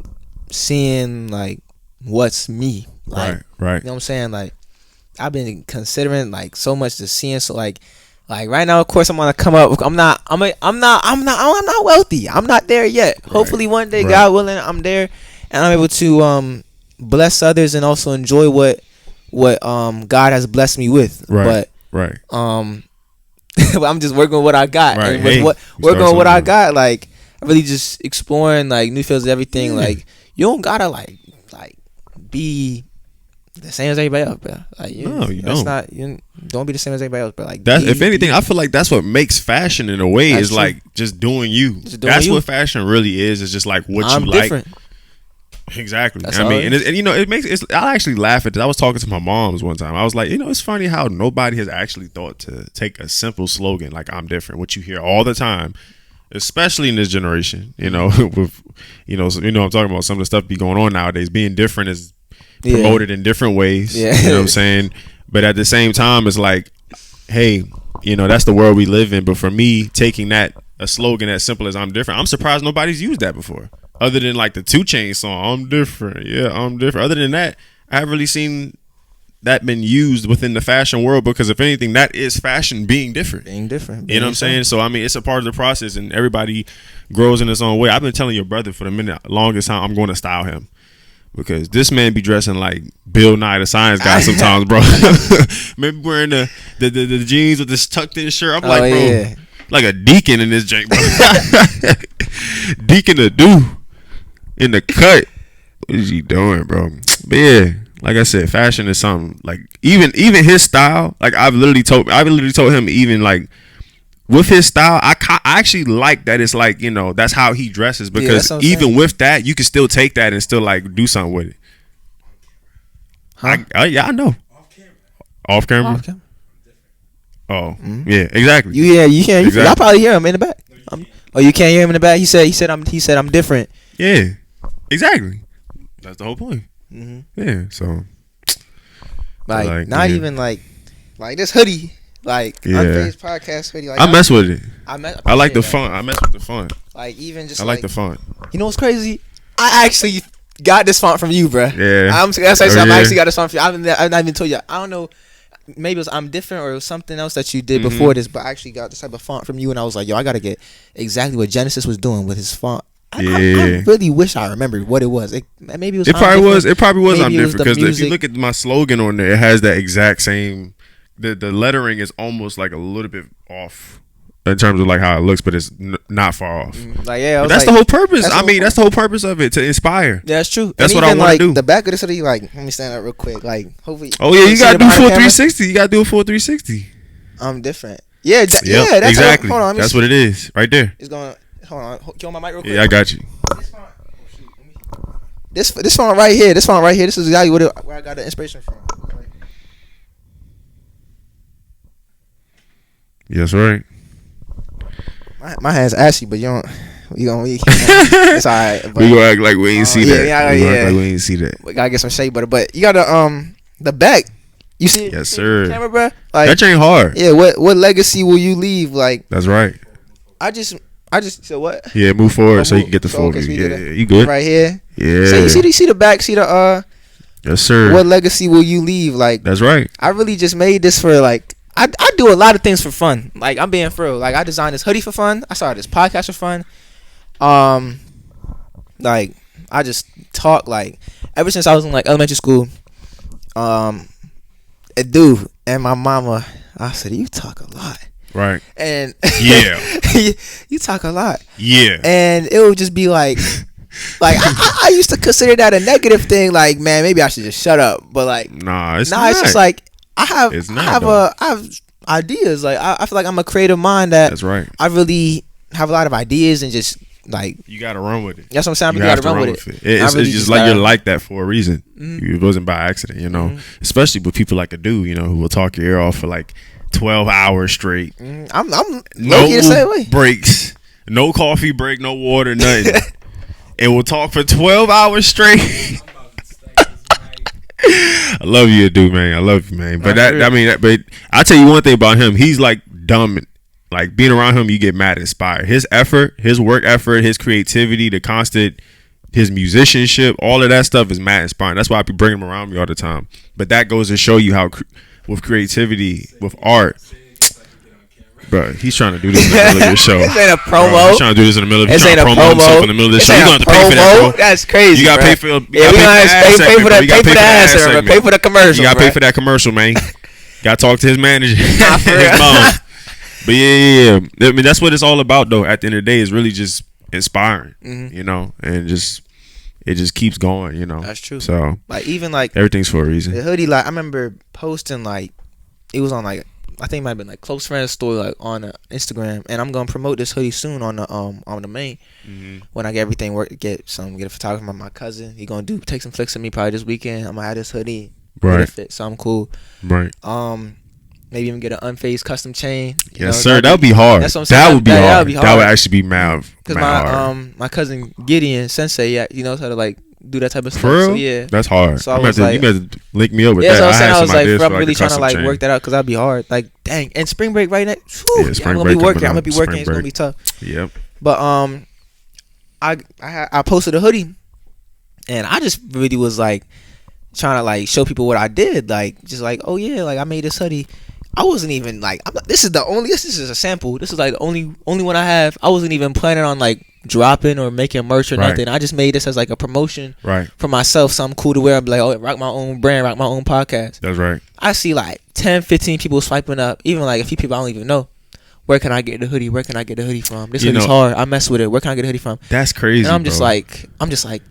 seeing like what's me. Like, right. You know what I'm saying? Like, I've been considering like so much to seeing. So like right now, of course, I'm gonna come up. I'm not wealthy. I'm not there yet. Right. Hopefully one day, God willing, I'm there, and I'm able to bless others and also enjoy what God has blessed me with. Right. But but I'm just working with what I got. Right. And working on what I got, like, I'm really just exploring like new fields of everything. Like, you don't gotta like be the same as everybody else, bro. Like, you don't be the same as everybody else, bro. Like, if anything, I feel like that's what makes fashion in a way is true. Like just doing you. That's what fashion really is. It's just like what you like. Different. Exactly. That's it makes. I actually laugh at this. I was talking to my moms one time. I was like, it's funny how nobody has actually thought to take a simple slogan like "I'm different," which you hear all the time, especially in this generation. With I'm talking about some of the stuff be going on nowadays. Being different is promoted in different ways. You know what I'm saying? But at the same time, it's like, hey, that's the world we live in. But for me, taking a slogan as simple as "I'm different," I'm surprised nobody's used that before. Other than like the 2 Chainz song, I'm different. Yeah, I'm different. Other than that, I haven't really seen that been used within the fashion world, because if anything, that is fashion being different. You know what I'm saying? So, I mean, it's a part of the process, and everybody grows in its own way. I've been telling your brother for the longest time I'm going to style him. because this man be dressing like Bill Nye the Science Guy sometimes, bro. Maybe wearing the jeans with this tucked in shirt. I'm like, bro, like a deacon in this jank, bro. Deacon to do in the cut. What is he doing, bro? But yeah, like I said, fashion is something. Like even his style. Like I've literally told him, even like with his style, I actually like that. It's like, you know, that's how he dresses, because even with that, you can still take that and still like do something with it. Huh? I know. Off camera. Oh, yeah, exactly. You can't. Exactly. Y'all probably hear him in the back. You can't hear him in the back. He said I'm different. Yeah, exactly. That's the whole point. Yeah, so like not even like this hoodie, like Unfazed Podcast hoodie. Like, I mess with it. I like the font. I mess with the font. Like even just I like the font. You know what's crazy? I actually got this font from you, bro. Yeah. I actually got this font from you. I've not even told you. I don't know. Maybe it was I'm different or it was something else that you did before this, but I actually got this type of font from you, and I was like, yo, I gotta get exactly what Genesis was doing with his font. I really wish I remembered what it was. Maybe it was. It probably was. It probably was. I'm different, because if you look at my slogan on there, it has that exact same. The lettering is almost like a little bit off in terms of like how it looks, but it's not far off. Like yeah, that's the whole purpose. That's the whole purpose of it, to inspire. Yeah, that's true. That's what I want to do. The back of this hoodie, like, let me stand up real quick. Like, hopefully. Oh yeah, you gotta do full 360. You gotta do a full 360. I'm different. Yeah, that's exactly. Hold on, that's what it is, right there. It's going. Hold on, kill my mic real quick. Yeah, I got you. This font right here. This is exactly where I got the inspiration from. Yes, right. My hand's ashy, but you it's alright. We gonna act like we ain't see that. Yeah. Like we ain't see that. We gotta get some shea butter, but you gotta the back. You see it? Yes, sir. Camera, bro. Like, that ain't hard. Yeah. What legacy will you leave? Like, that's right. I just said what? Yeah, move forward so you can get the full view. Yeah, you good? Right here. Yeah. So you see the back. See the Yes, sir. What legacy will you leave? Like, that's right. I really just made this for like. I do a lot of things for fun. Like, I'm being for real. Like, I designed this hoodie for fun. I started this podcast for fun. Like, I just talk, like, ever since I was in like elementary school. A dude and my mama, I said, you talk a lot. Right. And yeah, you talk a lot. Yeah. And it would just be like I used to consider that a negative thing. Like, man, maybe I should just shut up. But like, nah, it's just like. I have ideas. Like I feel like I'm a creative mind. That's right. I really have a lot of ideas and just like you gotta run with it. That's what I'm saying. You gotta run with it. It's just like you're like that for a reason. It wasn't by accident, you know. Especially with people like a dude, you know, who will talk your ear off for like 12 hours straight. I'm low-key the same way. Breaks, no coffee break, no water, nothing. And we'll talk for 12 hours straight. I love you, dude, man. I love you, man. But but I tell you one thing about him. He's like dumb. Like being around him, you get mad inspired. His effort, his work effort, his creativity, his musicianship, all of that stuff is mad inspiring. That's why I be bringing him around me all the time. But that goes to show you how with creativity, with art. Bro, he's trying to do this in the middle of your show. This ain't a promo. Bro, he's trying to do this in the middle of this. This ain't a promo. In the middle of the show. You're going to have to pay for that, bro. That's crazy. You got to pay for we pay for the ad segment. Pay for the commercial. You got to pay for that commercial, man. Got to talk to his manager. His mom. But yeah. I mean, that's what it's all about, though. At the end of the day, it's really just inspiring, you know, and it just keeps going, you know. That's true. So, like, even like everything's for a reason. The hoodie, like, I remember posting, like, it was on like, I think it might have been like close friends story, like on Instagram, and I'm gonna promote this hoodie soon on the main when I get everything get a photographer, my cousin. He gonna take some flicks of me probably this weekend. I'm gonna have this hoodie, right? Fit, so I'm cool, right? Maybe even get an Unfazed custom chain. Yes, sir. That would be hard. That's what I'm saying. That would be hard. That would actually be mad. Because my cousin Gideon Sensei, he knows how to like do that type of stuff. For real? So yeah, that's hard. So I was like, you better link me up with that. So I was like, I'm really trying to like work that out because that'd be hard. Like, dang, and spring break right now. I'm gonna be working. It's gonna be tough. Yep. But I posted a hoodie, and I just really was like trying to like show people what I did. Like, just like, oh yeah, like I made this hoodie. I wasn't even like, this is a sample. This is like the only one I have. I wasn't even planning on like dropping or making merch or Right. nothing. I just made this as like a promotion Right. for myself, something cool to wear. I'm like, oh, rock my own brand, rock my own podcast. That's right. I see like 10, 15 people swiping up, even like a few people I don't even know. Where can I get the hoodie? Where can I get the hoodie from? This hoodie's hard. I mess with it. Where can I get the hoodie from? That's crazy. And I'm just bro. like,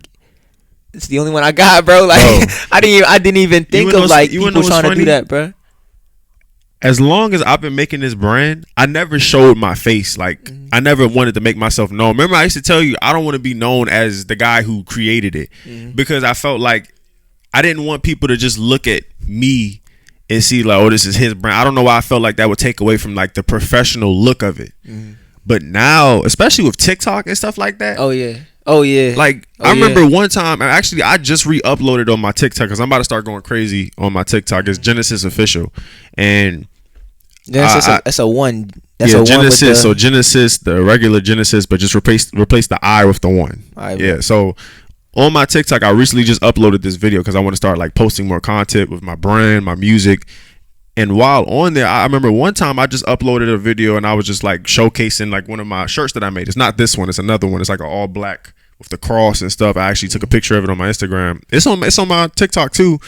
it's the only one I got, bro. Like, I didn't even think of like people trying to do that, bro. As long as I've been making this brand, I never showed my face. Like, I never wanted to make myself known. Remember, I used to tell you, I don't want to be known as the guy who created it because I felt like I didn't want people to just look at me and see like, oh, this is his brand. I don't know why I felt like that would take away from like the professional look of it. But now, especially with TikTok and stuff like that. Oh yeah. Like, I remember one time, actually, I just re-uploaded on my TikTok because I'm about to start going crazy on my TikTok. It's Genesis Official. And that's a one. That's yeah, a Genesis. one with So Genesis, the regular Genesis, but just replace the I with the one. Yeah. So on my TikTok, I recently just uploaded this video because I want to start like posting more content with my brand, my music. And while on there, I remember one time I just uploaded a video and I was just like showcasing like one of my shirts that I made. It's not this one, it's another one. It's like an all black with the cross and stuff. I actually took a picture of it on my Instagram. It's on my TikTok too.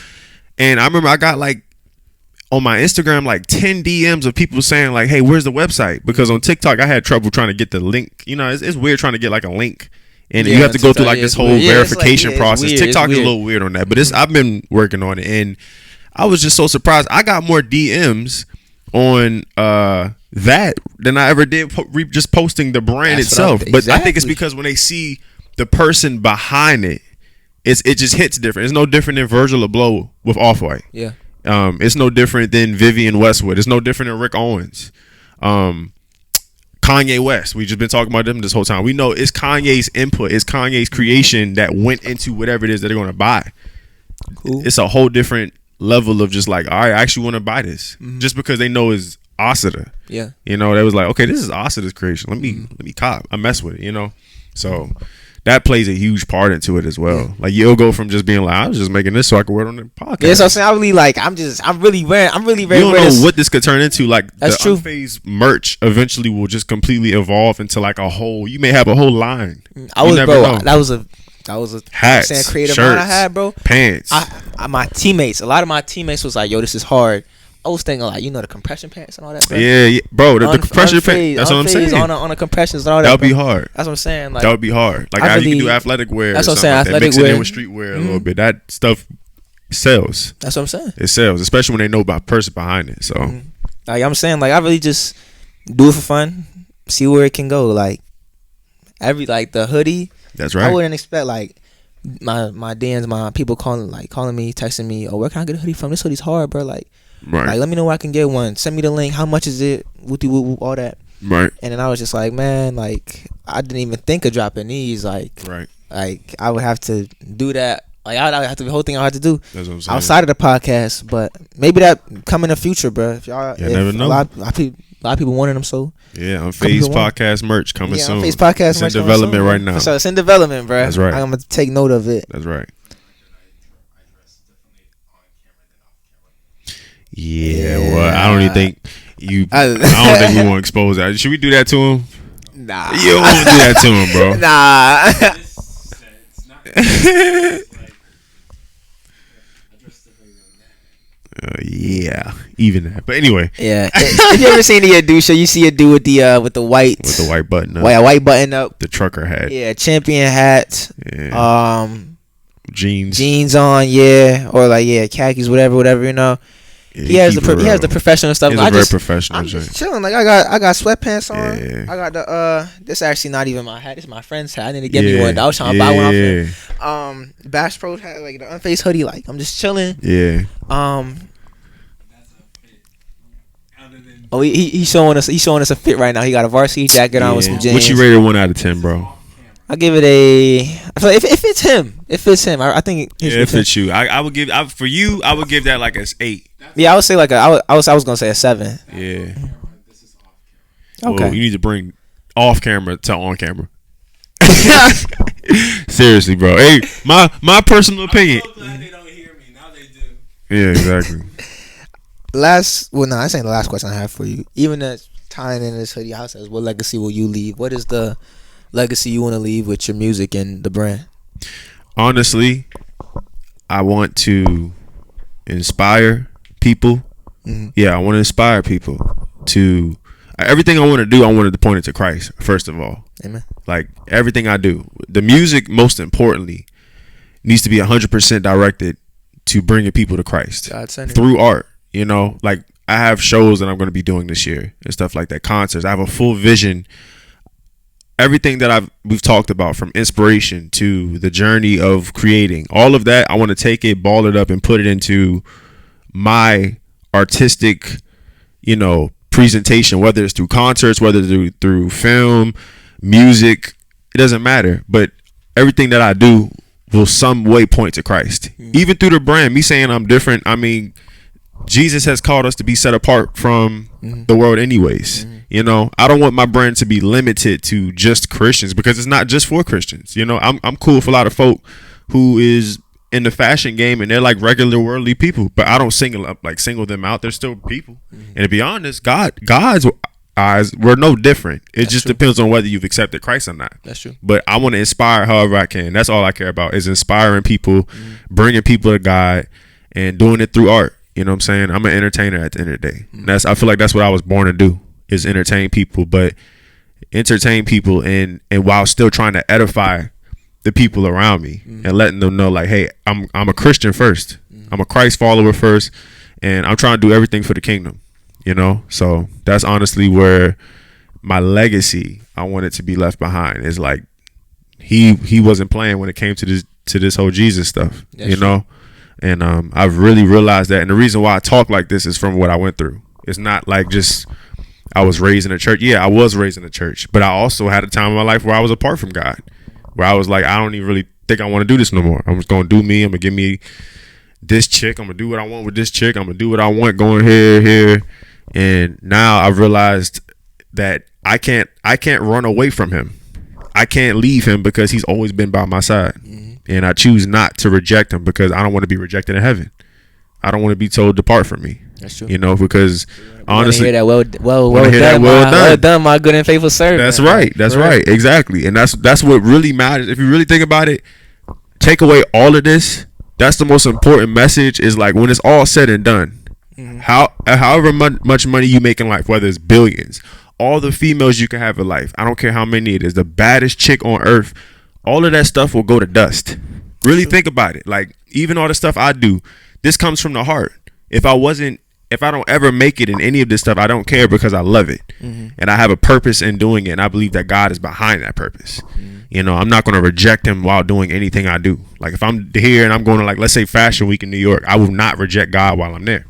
And I remember I got like on my Instagram like 10 DMs of people saying like, hey, where's the website? Because on TikTok I had trouble trying to get the link. You know, it's weird trying to get like a link. And you have to go through like this whole verification process. TikTok is a little weird on that, but I've been working on it, and I was just so surprised. I got more DMs on that than I ever did just posting the brand itself. But I think it's because when they see the person behind it, it just hits different. It's no different than Virgil Abloh with Off-White. Yeah. It's no different than Vivian Westwood. It's no different than Rick Owens. Kanye West. We just been talking about them this whole time. We know it's Kanye's input, it's Kanye's creation that went into whatever it is that they're going to buy. Cool. It's a whole different level of just like, all right, I actually want to buy this just because they know it's Asada. Yeah. You know, they was like, okay, this is Asada's creation. Let me cop. I mess with it, you know? So that plays a huge part into it as well. Yeah. Like you'll go from just being like, I was just making this so I could wear it on the podcast. Yeah, so I'm saying I'm really very You don't know what this could turn into. Like that's the true. Unfazed merch eventually will just completely evolve into like a whole. You may have a whole line. That was a hats, creative shirts, line I had, bro. Pants. My teammates, a lot of my teammates was like, yo, this is hard. I was thinking like, you know, the compression pants and all that, bro. Yeah, bro. The compression pants. That's what I'm saying. On the compressions and all that. That would be hard. That's what I'm saying. Like, that would be hard. Like how you can do athletic wear. That's what I'm saying. Like athletic mix wear. It in with streetwear a little bit. That stuff sells. That's what I'm saying. It sells, especially when they know about the person behind it. So, like I'm saying, like I really just do it for fun, see where it can go. Like the hoodie. That's right. I wouldn't expect like my DMs, my people calling me, texting me, oh, where can I get a hoodie from? This hoodie's hard, bro. Like let me know where I can get one. Send me the link. How much is it? Whoop, all that. Right. And then I was just like, man, like I didn't even think of dropping these. Like I would have to do that. Like I would have to the whole thing I had to do. That's what I'm saying. Outside of the podcast, but maybe that come in the future, bro. If y'all, never know. A lot of people wanted them, so yeah. Unfazed Podcast merch coming soon. Unfazed Podcast it's in development right now. So it's in development, bro. That's right. I'm gonna take note of it. That's right. Yeah, well, I don't even think I don't think we want to expose that. Should we do that to him? Nah. You don't want to do that to him, bro. Nah. Yeah, even that. But anyway, yeah. If you ever seen the dude show, you see a dude with the white button up, white button up, the trucker hat, yeah, champion hat, jeans on, yeah, or like khakis, whatever, you know. Yeah, he has the professional stuff. I'm just chilling. Like I got sweatpants on. Yeah. I got the this actually not even my hat. It's my friend's hat. I need to get me one. I was trying to buy one off him. Bash Pro hat, like the Unfazed hoodie. Like I'm just chilling. Yeah. Oh, he's showing us a fit right now. He got a varsity jacket on with some jeans. What you rated 1 out of 10, bro? I give it I feel like if it's him, I think it fits you. I would give for you. I would give that like an 8. Yeah, I would say like I was gonna say a 7. Yeah. Okay. Well, you need to bring off camera to on camera. Seriously, bro. Hey, my personal opinion. I'm so glad they don't hear me. Now they do. Yeah, exactly. This ain't the last question I have for you. Even tying in this hoodie, how says, what legacy will you leave? What is the legacy you want to leave with your music and the brand? Honestly, I want to inspire people. Yeah, I want to inspire people to everything I want to do. I wanted to point it to Christ first of all. Amen. Like everything I do, the music most importantly needs to be 100% directed to bringing people to Christ through art. You know, like I have shows that I'm going to be doing this year and stuff like that, concerts. I have a full vision. Everything that we've talked about, from inspiration to the journey of creating, all of that, I want to take it, ball it up, and put it into my artistic, presentation, whether it's through concerts, whether it's through film, music, it doesn't matter. But everything that I do will some way point to Christ. Even through the brand, me saying I'm different, I mean, Jesus has called us to be set apart from the world anyways. I don't want my brand to be limited to just Christians, because it's not just for Christians. I'm cool with a lot of folk who is in the fashion game and they're like regular worldly people, but I don't single them out. They're still people. And to be honest, God's eyes, we're no different. It just depends on whether you've accepted Christ or not. That's true. But I want to inspire however I can. That's all I care about, is inspiring people, bringing people to God, and doing it through art. You know what I'm saying? I'm an entertainer at the end of the day. I feel like that's what I was born to do, is entertain people, but entertain people and while still trying to edify the people around me and letting them know, like, hey, I'm a Christian first. I'm a Christ follower first, and I'm trying to do everything for the kingdom. So that's honestly where my legacy, I want it to be left behind, is like he wasn't playing when it came to this whole Jesus stuff. That's true. And I've really realized that, and the reason why I talk like this is from what I went through. It's not like just I was raised in a church. Yeah, I was raised in a church, but I also had a time in my life where I was apart from God, where I was like, I don't even really think I want to do this no more. I'm just going to do me. I'm going to give me this chick. I'm going to do what I want with this chick. I'm going to do what I want going here. And now I've realized that I can't run away from him. I can't leave him, because he's always been by my side. And I choose not to reject him, because I don't want to be rejected in heaven. I don't want to be told, depart from me. That's true. Because honestly, hear that well done, my good and faithful servant. That's right. That's right. Exactly. And that's what really matters. If you really think about it, take away all of this, that's the most important message, is like, when it's all said and done, however much money you make in life, whether it's billions, all the females you can have in life, I don't care how many it is, the baddest chick on earth, all of that stuff will go to dust. Really think about it. Like, even all the stuff I do, this comes from the heart. If I don't ever make it in any of this stuff, I don't care, because I love it. And I have a purpose in doing it, and I believe that God is behind that purpose. I'm not going to reject him while doing anything I do. Like, if I'm here and I'm going to, like, let's say Fashion Week in New York, I will not reject God while I'm there.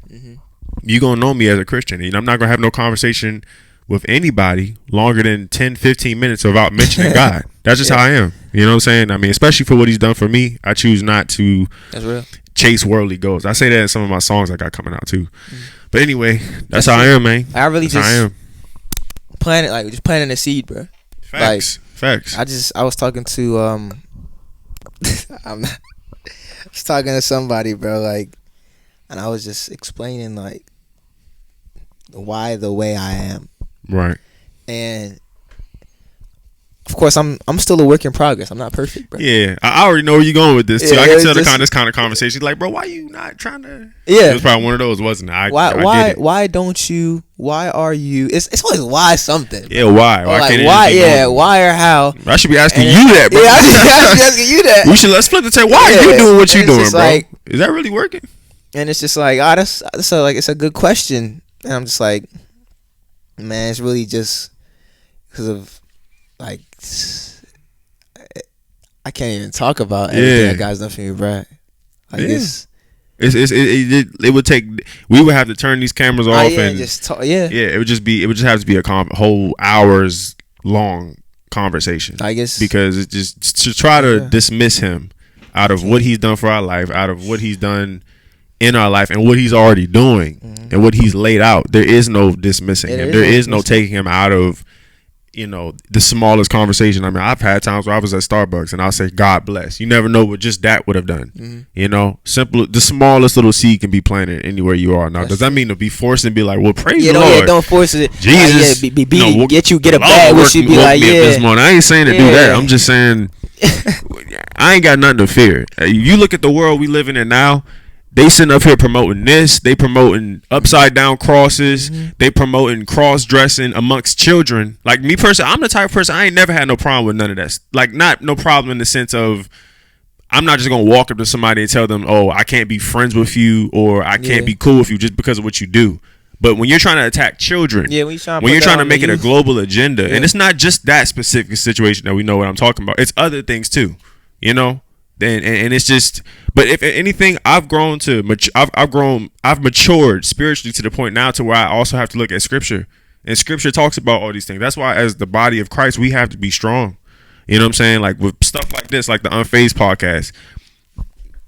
You're going to know me as a Christian. I'm not going to have no conversation with anybody longer than 10, 15 minutes without mentioning God. That's just how I am. You know what I'm saying? I mean, especially for what he's done for me, I choose not to chase worldly goals. I say that in some of my songs I got coming out too. But anyway, that's how I am, man. I really just planting a seed, bro. Facts. I was talking to I was talking to somebody, bro, like, and I was just explaining, like, why the way I am. Right. And of course, I'm still a work in progress. I'm not perfect, bro. Yeah, I already know where you're going with this too. I can tell this kind of conversation. Like, bro, why you not trying to? Yeah, it was probably one of those, wasn't it? Why don't you? Why are you? It's always why something. Yeah, why? Why can't why? Yeah, why or how? I should be asking you that, bro. Yeah, I should be asking you that. Let's flip the table. Why are you doing what you're doing, bro? Like, is that really working? And it's just like, that's so, like, it's a good question, and I'm just like, man, it's really just because of, like, I can't even talk about everything that God's done for me, bro. Like, it would take, we would have to turn these cameras off and just talk. It would just have to be a whole hours long conversation, I guess, because it's just to try to dismiss him out of what he's done for our life, out of what he's done in our life, and what he's already doing and what he's laid out. There is no dismissing him. There is no taking him out of the smallest conversation. I mean, I've had times where I was at Starbucks and I'll say, God bless. You never know what just that would have done. Simple, the smallest little seed can be planted anywhere you are. Now, does that mean to be forced and be like, well, praise the Lord? Yeah, don't force it. Jesus. Get a bag, which you be like, this morning. I ain't saying to do that. I'm just saying, I ain't got nothing to fear. You look at the world we live in now. They sitting up here promoting this. They promoting upside down crosses. They promoting cross dressing amongst children. Like me personally, I'm the type of person, I ain't never had no problem with none of that. Like, not no problem in the sense of I'm not just gonna walk up to somebody and tell them, oh, I can't be friends with you or I can't be cool with you just because of what you do. But when you're trying to attack children, when you're trying to make it a global agenda, and it's not just that specific situation that we know what I'm talking about. It's other things too, And it's just, but if anything, I've matured spiritually to the point now to where I also have to look at scripture, and scripture talks about all these things. That's why as the body of Christ, we have to be strong. You know what I'm saying? Like with stuff like this, like the Unfazed Podcast,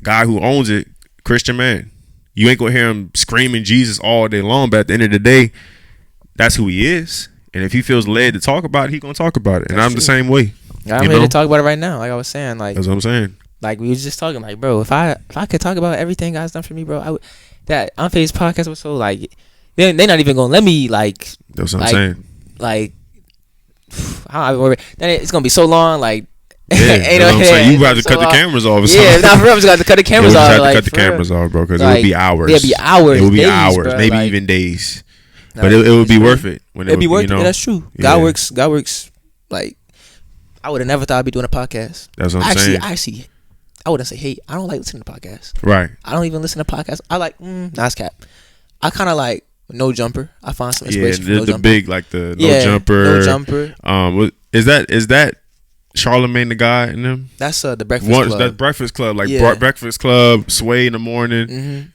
guy who owns it, Christian man, you ain't gonna hear him screaming Jesus all day long, but at the end of the day, that's who he is. And if he feels led to talk about it, he gonna talk about it. And I'm the same way. I'm ready to talk about it right now. Like I was saying, like that's what I'm saying. Like we was just talking, like, bro, if I could talk about everything God's done for me, bro, I would. That Unfazed Podcast was so like, they not even gonna let me like. That's what I'm saying. Like, then it's gonna be so long, like. Yeah, you know what I'm saying? You about to cut the cameras off or something. Yeah, not for real, I'm just got to cut the cameras off. Cut the cameras off, bro, because it would be hours. It'd be hours. It would be days, hours, bro, maybe even days. But it would be worth it. It'd be worth it. That's true. God works. Like, I would have never thought I'd be doing a podcast. That's what I'm saying. Actually, I wouldn't say, hey, I don't like listening to podcasts. Right. I don't even listen to podcasts. I like, nice cap. I kind of like No Jumper. I find some inspiration from No Jumper. Big, like the No Jumper. No Jumper. Is that Charlemagne the guy in them? That's the Breakfast Club. That's Breakfast Club. Like Breakfast Club, Sway in the morning.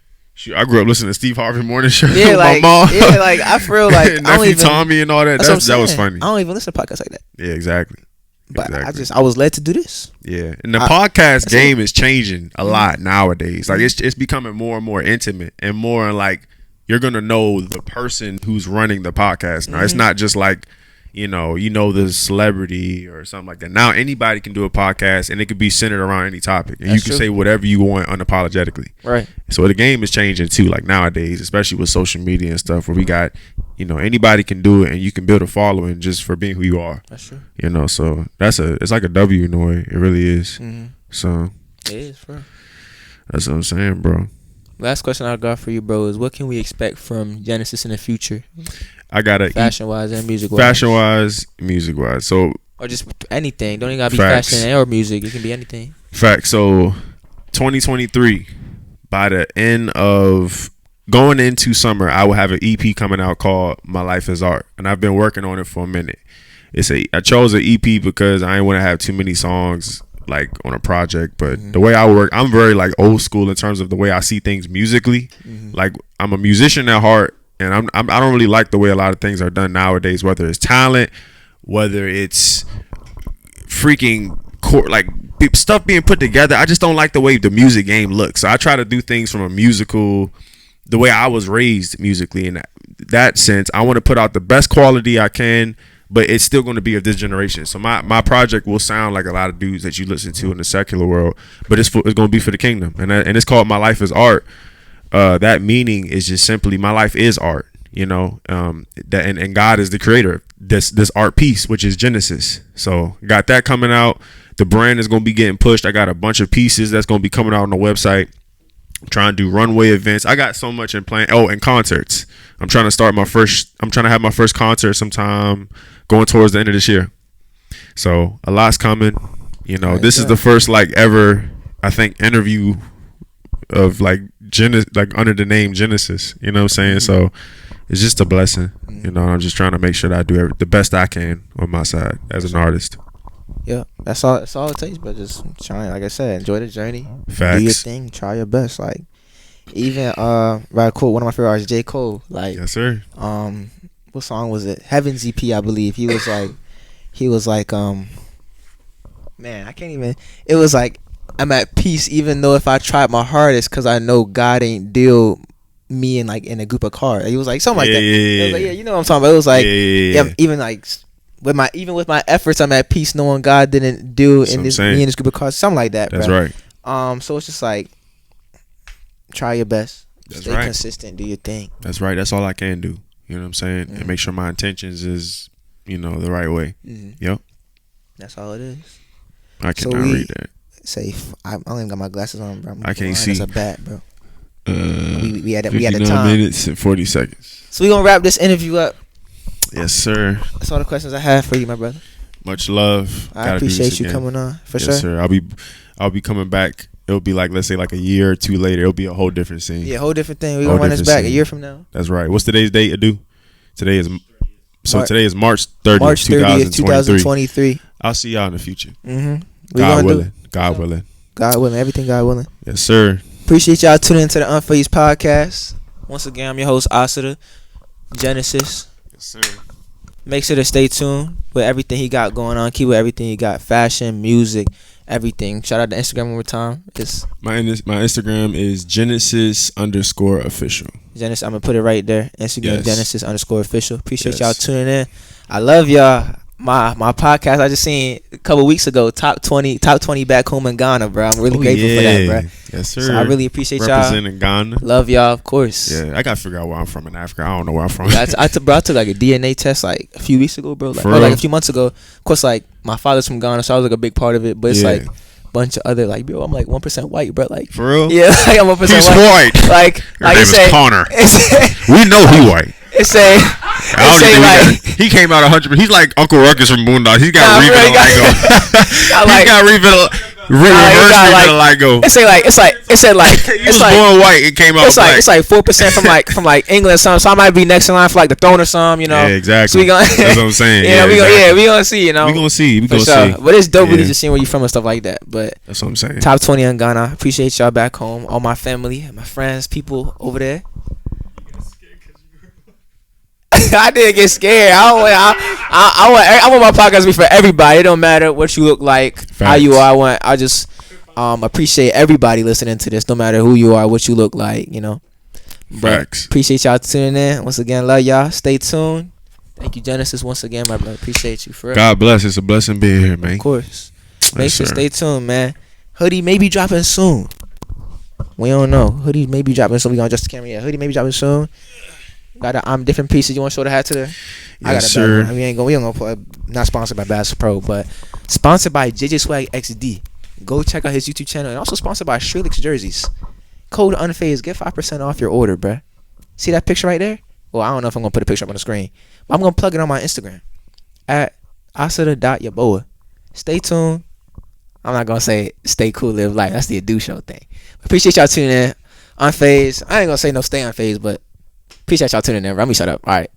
I grew up listening to Steve Harvey morning show with my mom. Yeah, like I feel like I don't even, Tommy and all that. That was funny. I don't even listen to podcasts like that. Yeah, exactly. But I was led to do this. Yeah, and the podcast game is changing a lot nowadays. Like it's becoming more and more intimate and more like you're gonna know the person who's running the podcast now. It's not just like you know the celebrity or something like that. Now anybody can do a podcast and it could be centered around any topic and you can say whatever you want unapologetically. Right. So the game is changing too, like nowadays, especially with social media and stuff where we got, anybody can do it and you can build a following just for being who you are. That's true. So it's like a W in a way. It really is. So it is, bro. That's what I'm saying, bro. Last question I got for you, bro, is what can we expect from Genesis in the future? I got it. Fashion wise and music wise. Fashion wise, music wise. So or just anything. Don't even gotta be fashion or music. It can be anything. Facts. So 2023, by the end of going into summer, I will have an EP coming out called My Life is Art. And I've been working on it for a minute. I chose an EP because I didn't want to have too many songs like on a project, but the way I work, I'm very like old school in terms of the way I see things musically. Like I'm a musician at heart, and I don't really like the way a lot of things are done nowadays, whether it's talent, whether it's freaking like stuff being put together. I just don't like the way the music game looks. So I try to do things from a musical, the way I was raised musically. In that sense, I want to put out the best quality I can, but it's still going to be of this generation. So my project will sound like a lot of dudes that you listen to in the secular world, but it's going to be for the kingdom. And it's called My Life is Art. That meaning is just simply my life is art, and God is the creator of this art piece, which is Genesis. So got that coming out. The brand is going to be getting pushed. I got a bunch of pieces that's going to be coming out on the website. I'm trying to do runway events. I got so much in plan. Oh, and concerts. I'm trying to have my first concert sometime going towards the end of this year. So a lot's coming. This is the first like ever, I think, interview of like under the name Genesis. You know what I'm saying? So it's just a blessing. I'm just trying to make sure that I do the best I can on my side as an artist. Yeah, that's all it takes. But just trying, like I said, enjoy the journey. Facts. Do your thing. Try your best. Like even right, cool. One of my favorite artists, J. Cole. Like yes, sir. What song was it? Heaven's EP, I believe. He was like, man, I can't even. It was like I'm at peace, even though if I tried my hardest, because I know God ain't deal me in a group of cards. He was like something like that. It was like, you know what I'm talking about. It was like even like with my efforts, I'm at peace knowing God didn't do in this me and this group of cars, something like that. That's bro. right. So it's just like try your best. That's Stay right. consistent. Do your thing. That's right. That's all I can do. You know what I'm saying? Mm-hmm. And make sure my intentions is, the right way. Mm-hmm. Yep. That's all it is. I cannot read that. Safe. I only got my glasses on, bro. I can't see. As a bat, bro. We had the 59 time. minutes and 40 seconds. So we gonna wrap this interview up. Yes, sir. That's all the questions I have for you, my brother. Much love. I appreciate you coming on for sure. Yes, sir. I'll be coming back. It'll be like, let's say, like a year or two later. It'll be a whole different scene. Yeah, a whole different thing. We gonna run this back a year from now. That's right. What's today's date, Adu? Today is March 30th, March 30th, 2023. I'll see y'all in the future. Mm-hmm. God willing. God willing. God willing. Everything God willing. Yes, sir. Appreciate y'all tuning into the Unfazed Podcast. Once again, I'm your host, Asada Genesis. Yes, sir. Make sure to stay tuned with everything he got going on. Keep with everything he got. Fashion, music, everything. Shout out to Instagram one more time. It's my Instagram is Genesis_official. Genesis, I'm gonna put it right there. Instagram, Yes. Genesis_official. Appreciate y'all tuning in. I love y'all. My podcast I just seen a couple weeks ago, top 20 back home in Ghana, bro. I'm really grateful for that, bro. Yes, sir. So I really appreciate y'all. Representing Ghana. Love y'all, of course. Yeah, I gotta figure out where I'm from in Africa. I don't know where I'm from. Yeah, I took like a DNA test like a few weeks ago, bro. Like, For or like real? a few months ago. Of course, like my father's from Ghana, so I was like a big part of it. But it's Yeah. like a bunch of other like, bro, I'm like 1% white, bro. Like For real? yeah, like I'm 1% He's white. white. Like Your like name you is say, Connor. it's We know he white. it's a I don't say even like he came out 100. He's like Uncle Ruckus from Boondocks. He's got Nah, bro, he got- I like- He's got reverse vitiligo. it's like He it's was like born white and came out it's like black. it's like 4% from like England or something. So I might be next in line for like the throne or something, you know. Yeah, exactly. So we gonna, That's what I'm saying. Yeah, exactly. we gonna see, you know. We gonna see. We For gonna sure. see. But it's dope really Yeah. just seeing where you from and stuff like that. But That's what I'm saying. top 20 in Ghana. Appreciate y'all back home. All my family, my friends, people over there. I didn't get scared. I want my podcast to be for everybody. It don't matter what you look like, how you are. I just appreciate everybody listening to this, no matter who you are, what you look like, you know. Facts. Appreciate y'all tuning in. Once again, love y'all. Stay tuned. Thank you, Genesis, once again, my brother. Appreciate you for real. God bless. It's a blessing being here, man. Of course. Make Yes, sure sir. stay tuned, man. Hoodie may be dropping soon. We don't know. Hoodie may be dropping soon. We gonna adjust the camera. Yeah, hoodie may be dropping soon. Got different pieces. You want to show the hat to the? I got Yes, a sir. bad one. We ain't gonna put. Not sponsored by Bass Pro, but sponsored by JJ Swag XD. Go check out his YouTube channel, and also sponsored by Shrillix Jerseys. Code Unfazed. Get 5% off your order, bruh. See that picture right there? Well, I don't know if I'm gonna put a picture up on the screen, but I'm gonna plug it on my Instagram at asada.yaboa. Stay tuned. I'm not gonna say stay cool, live life. That's the Adu Show thing. Appreciate y'all tuning in. Unfazed. I ain't gonna say no stay unfazed, but appreciate y'all tuning in. Let me shut up. All right.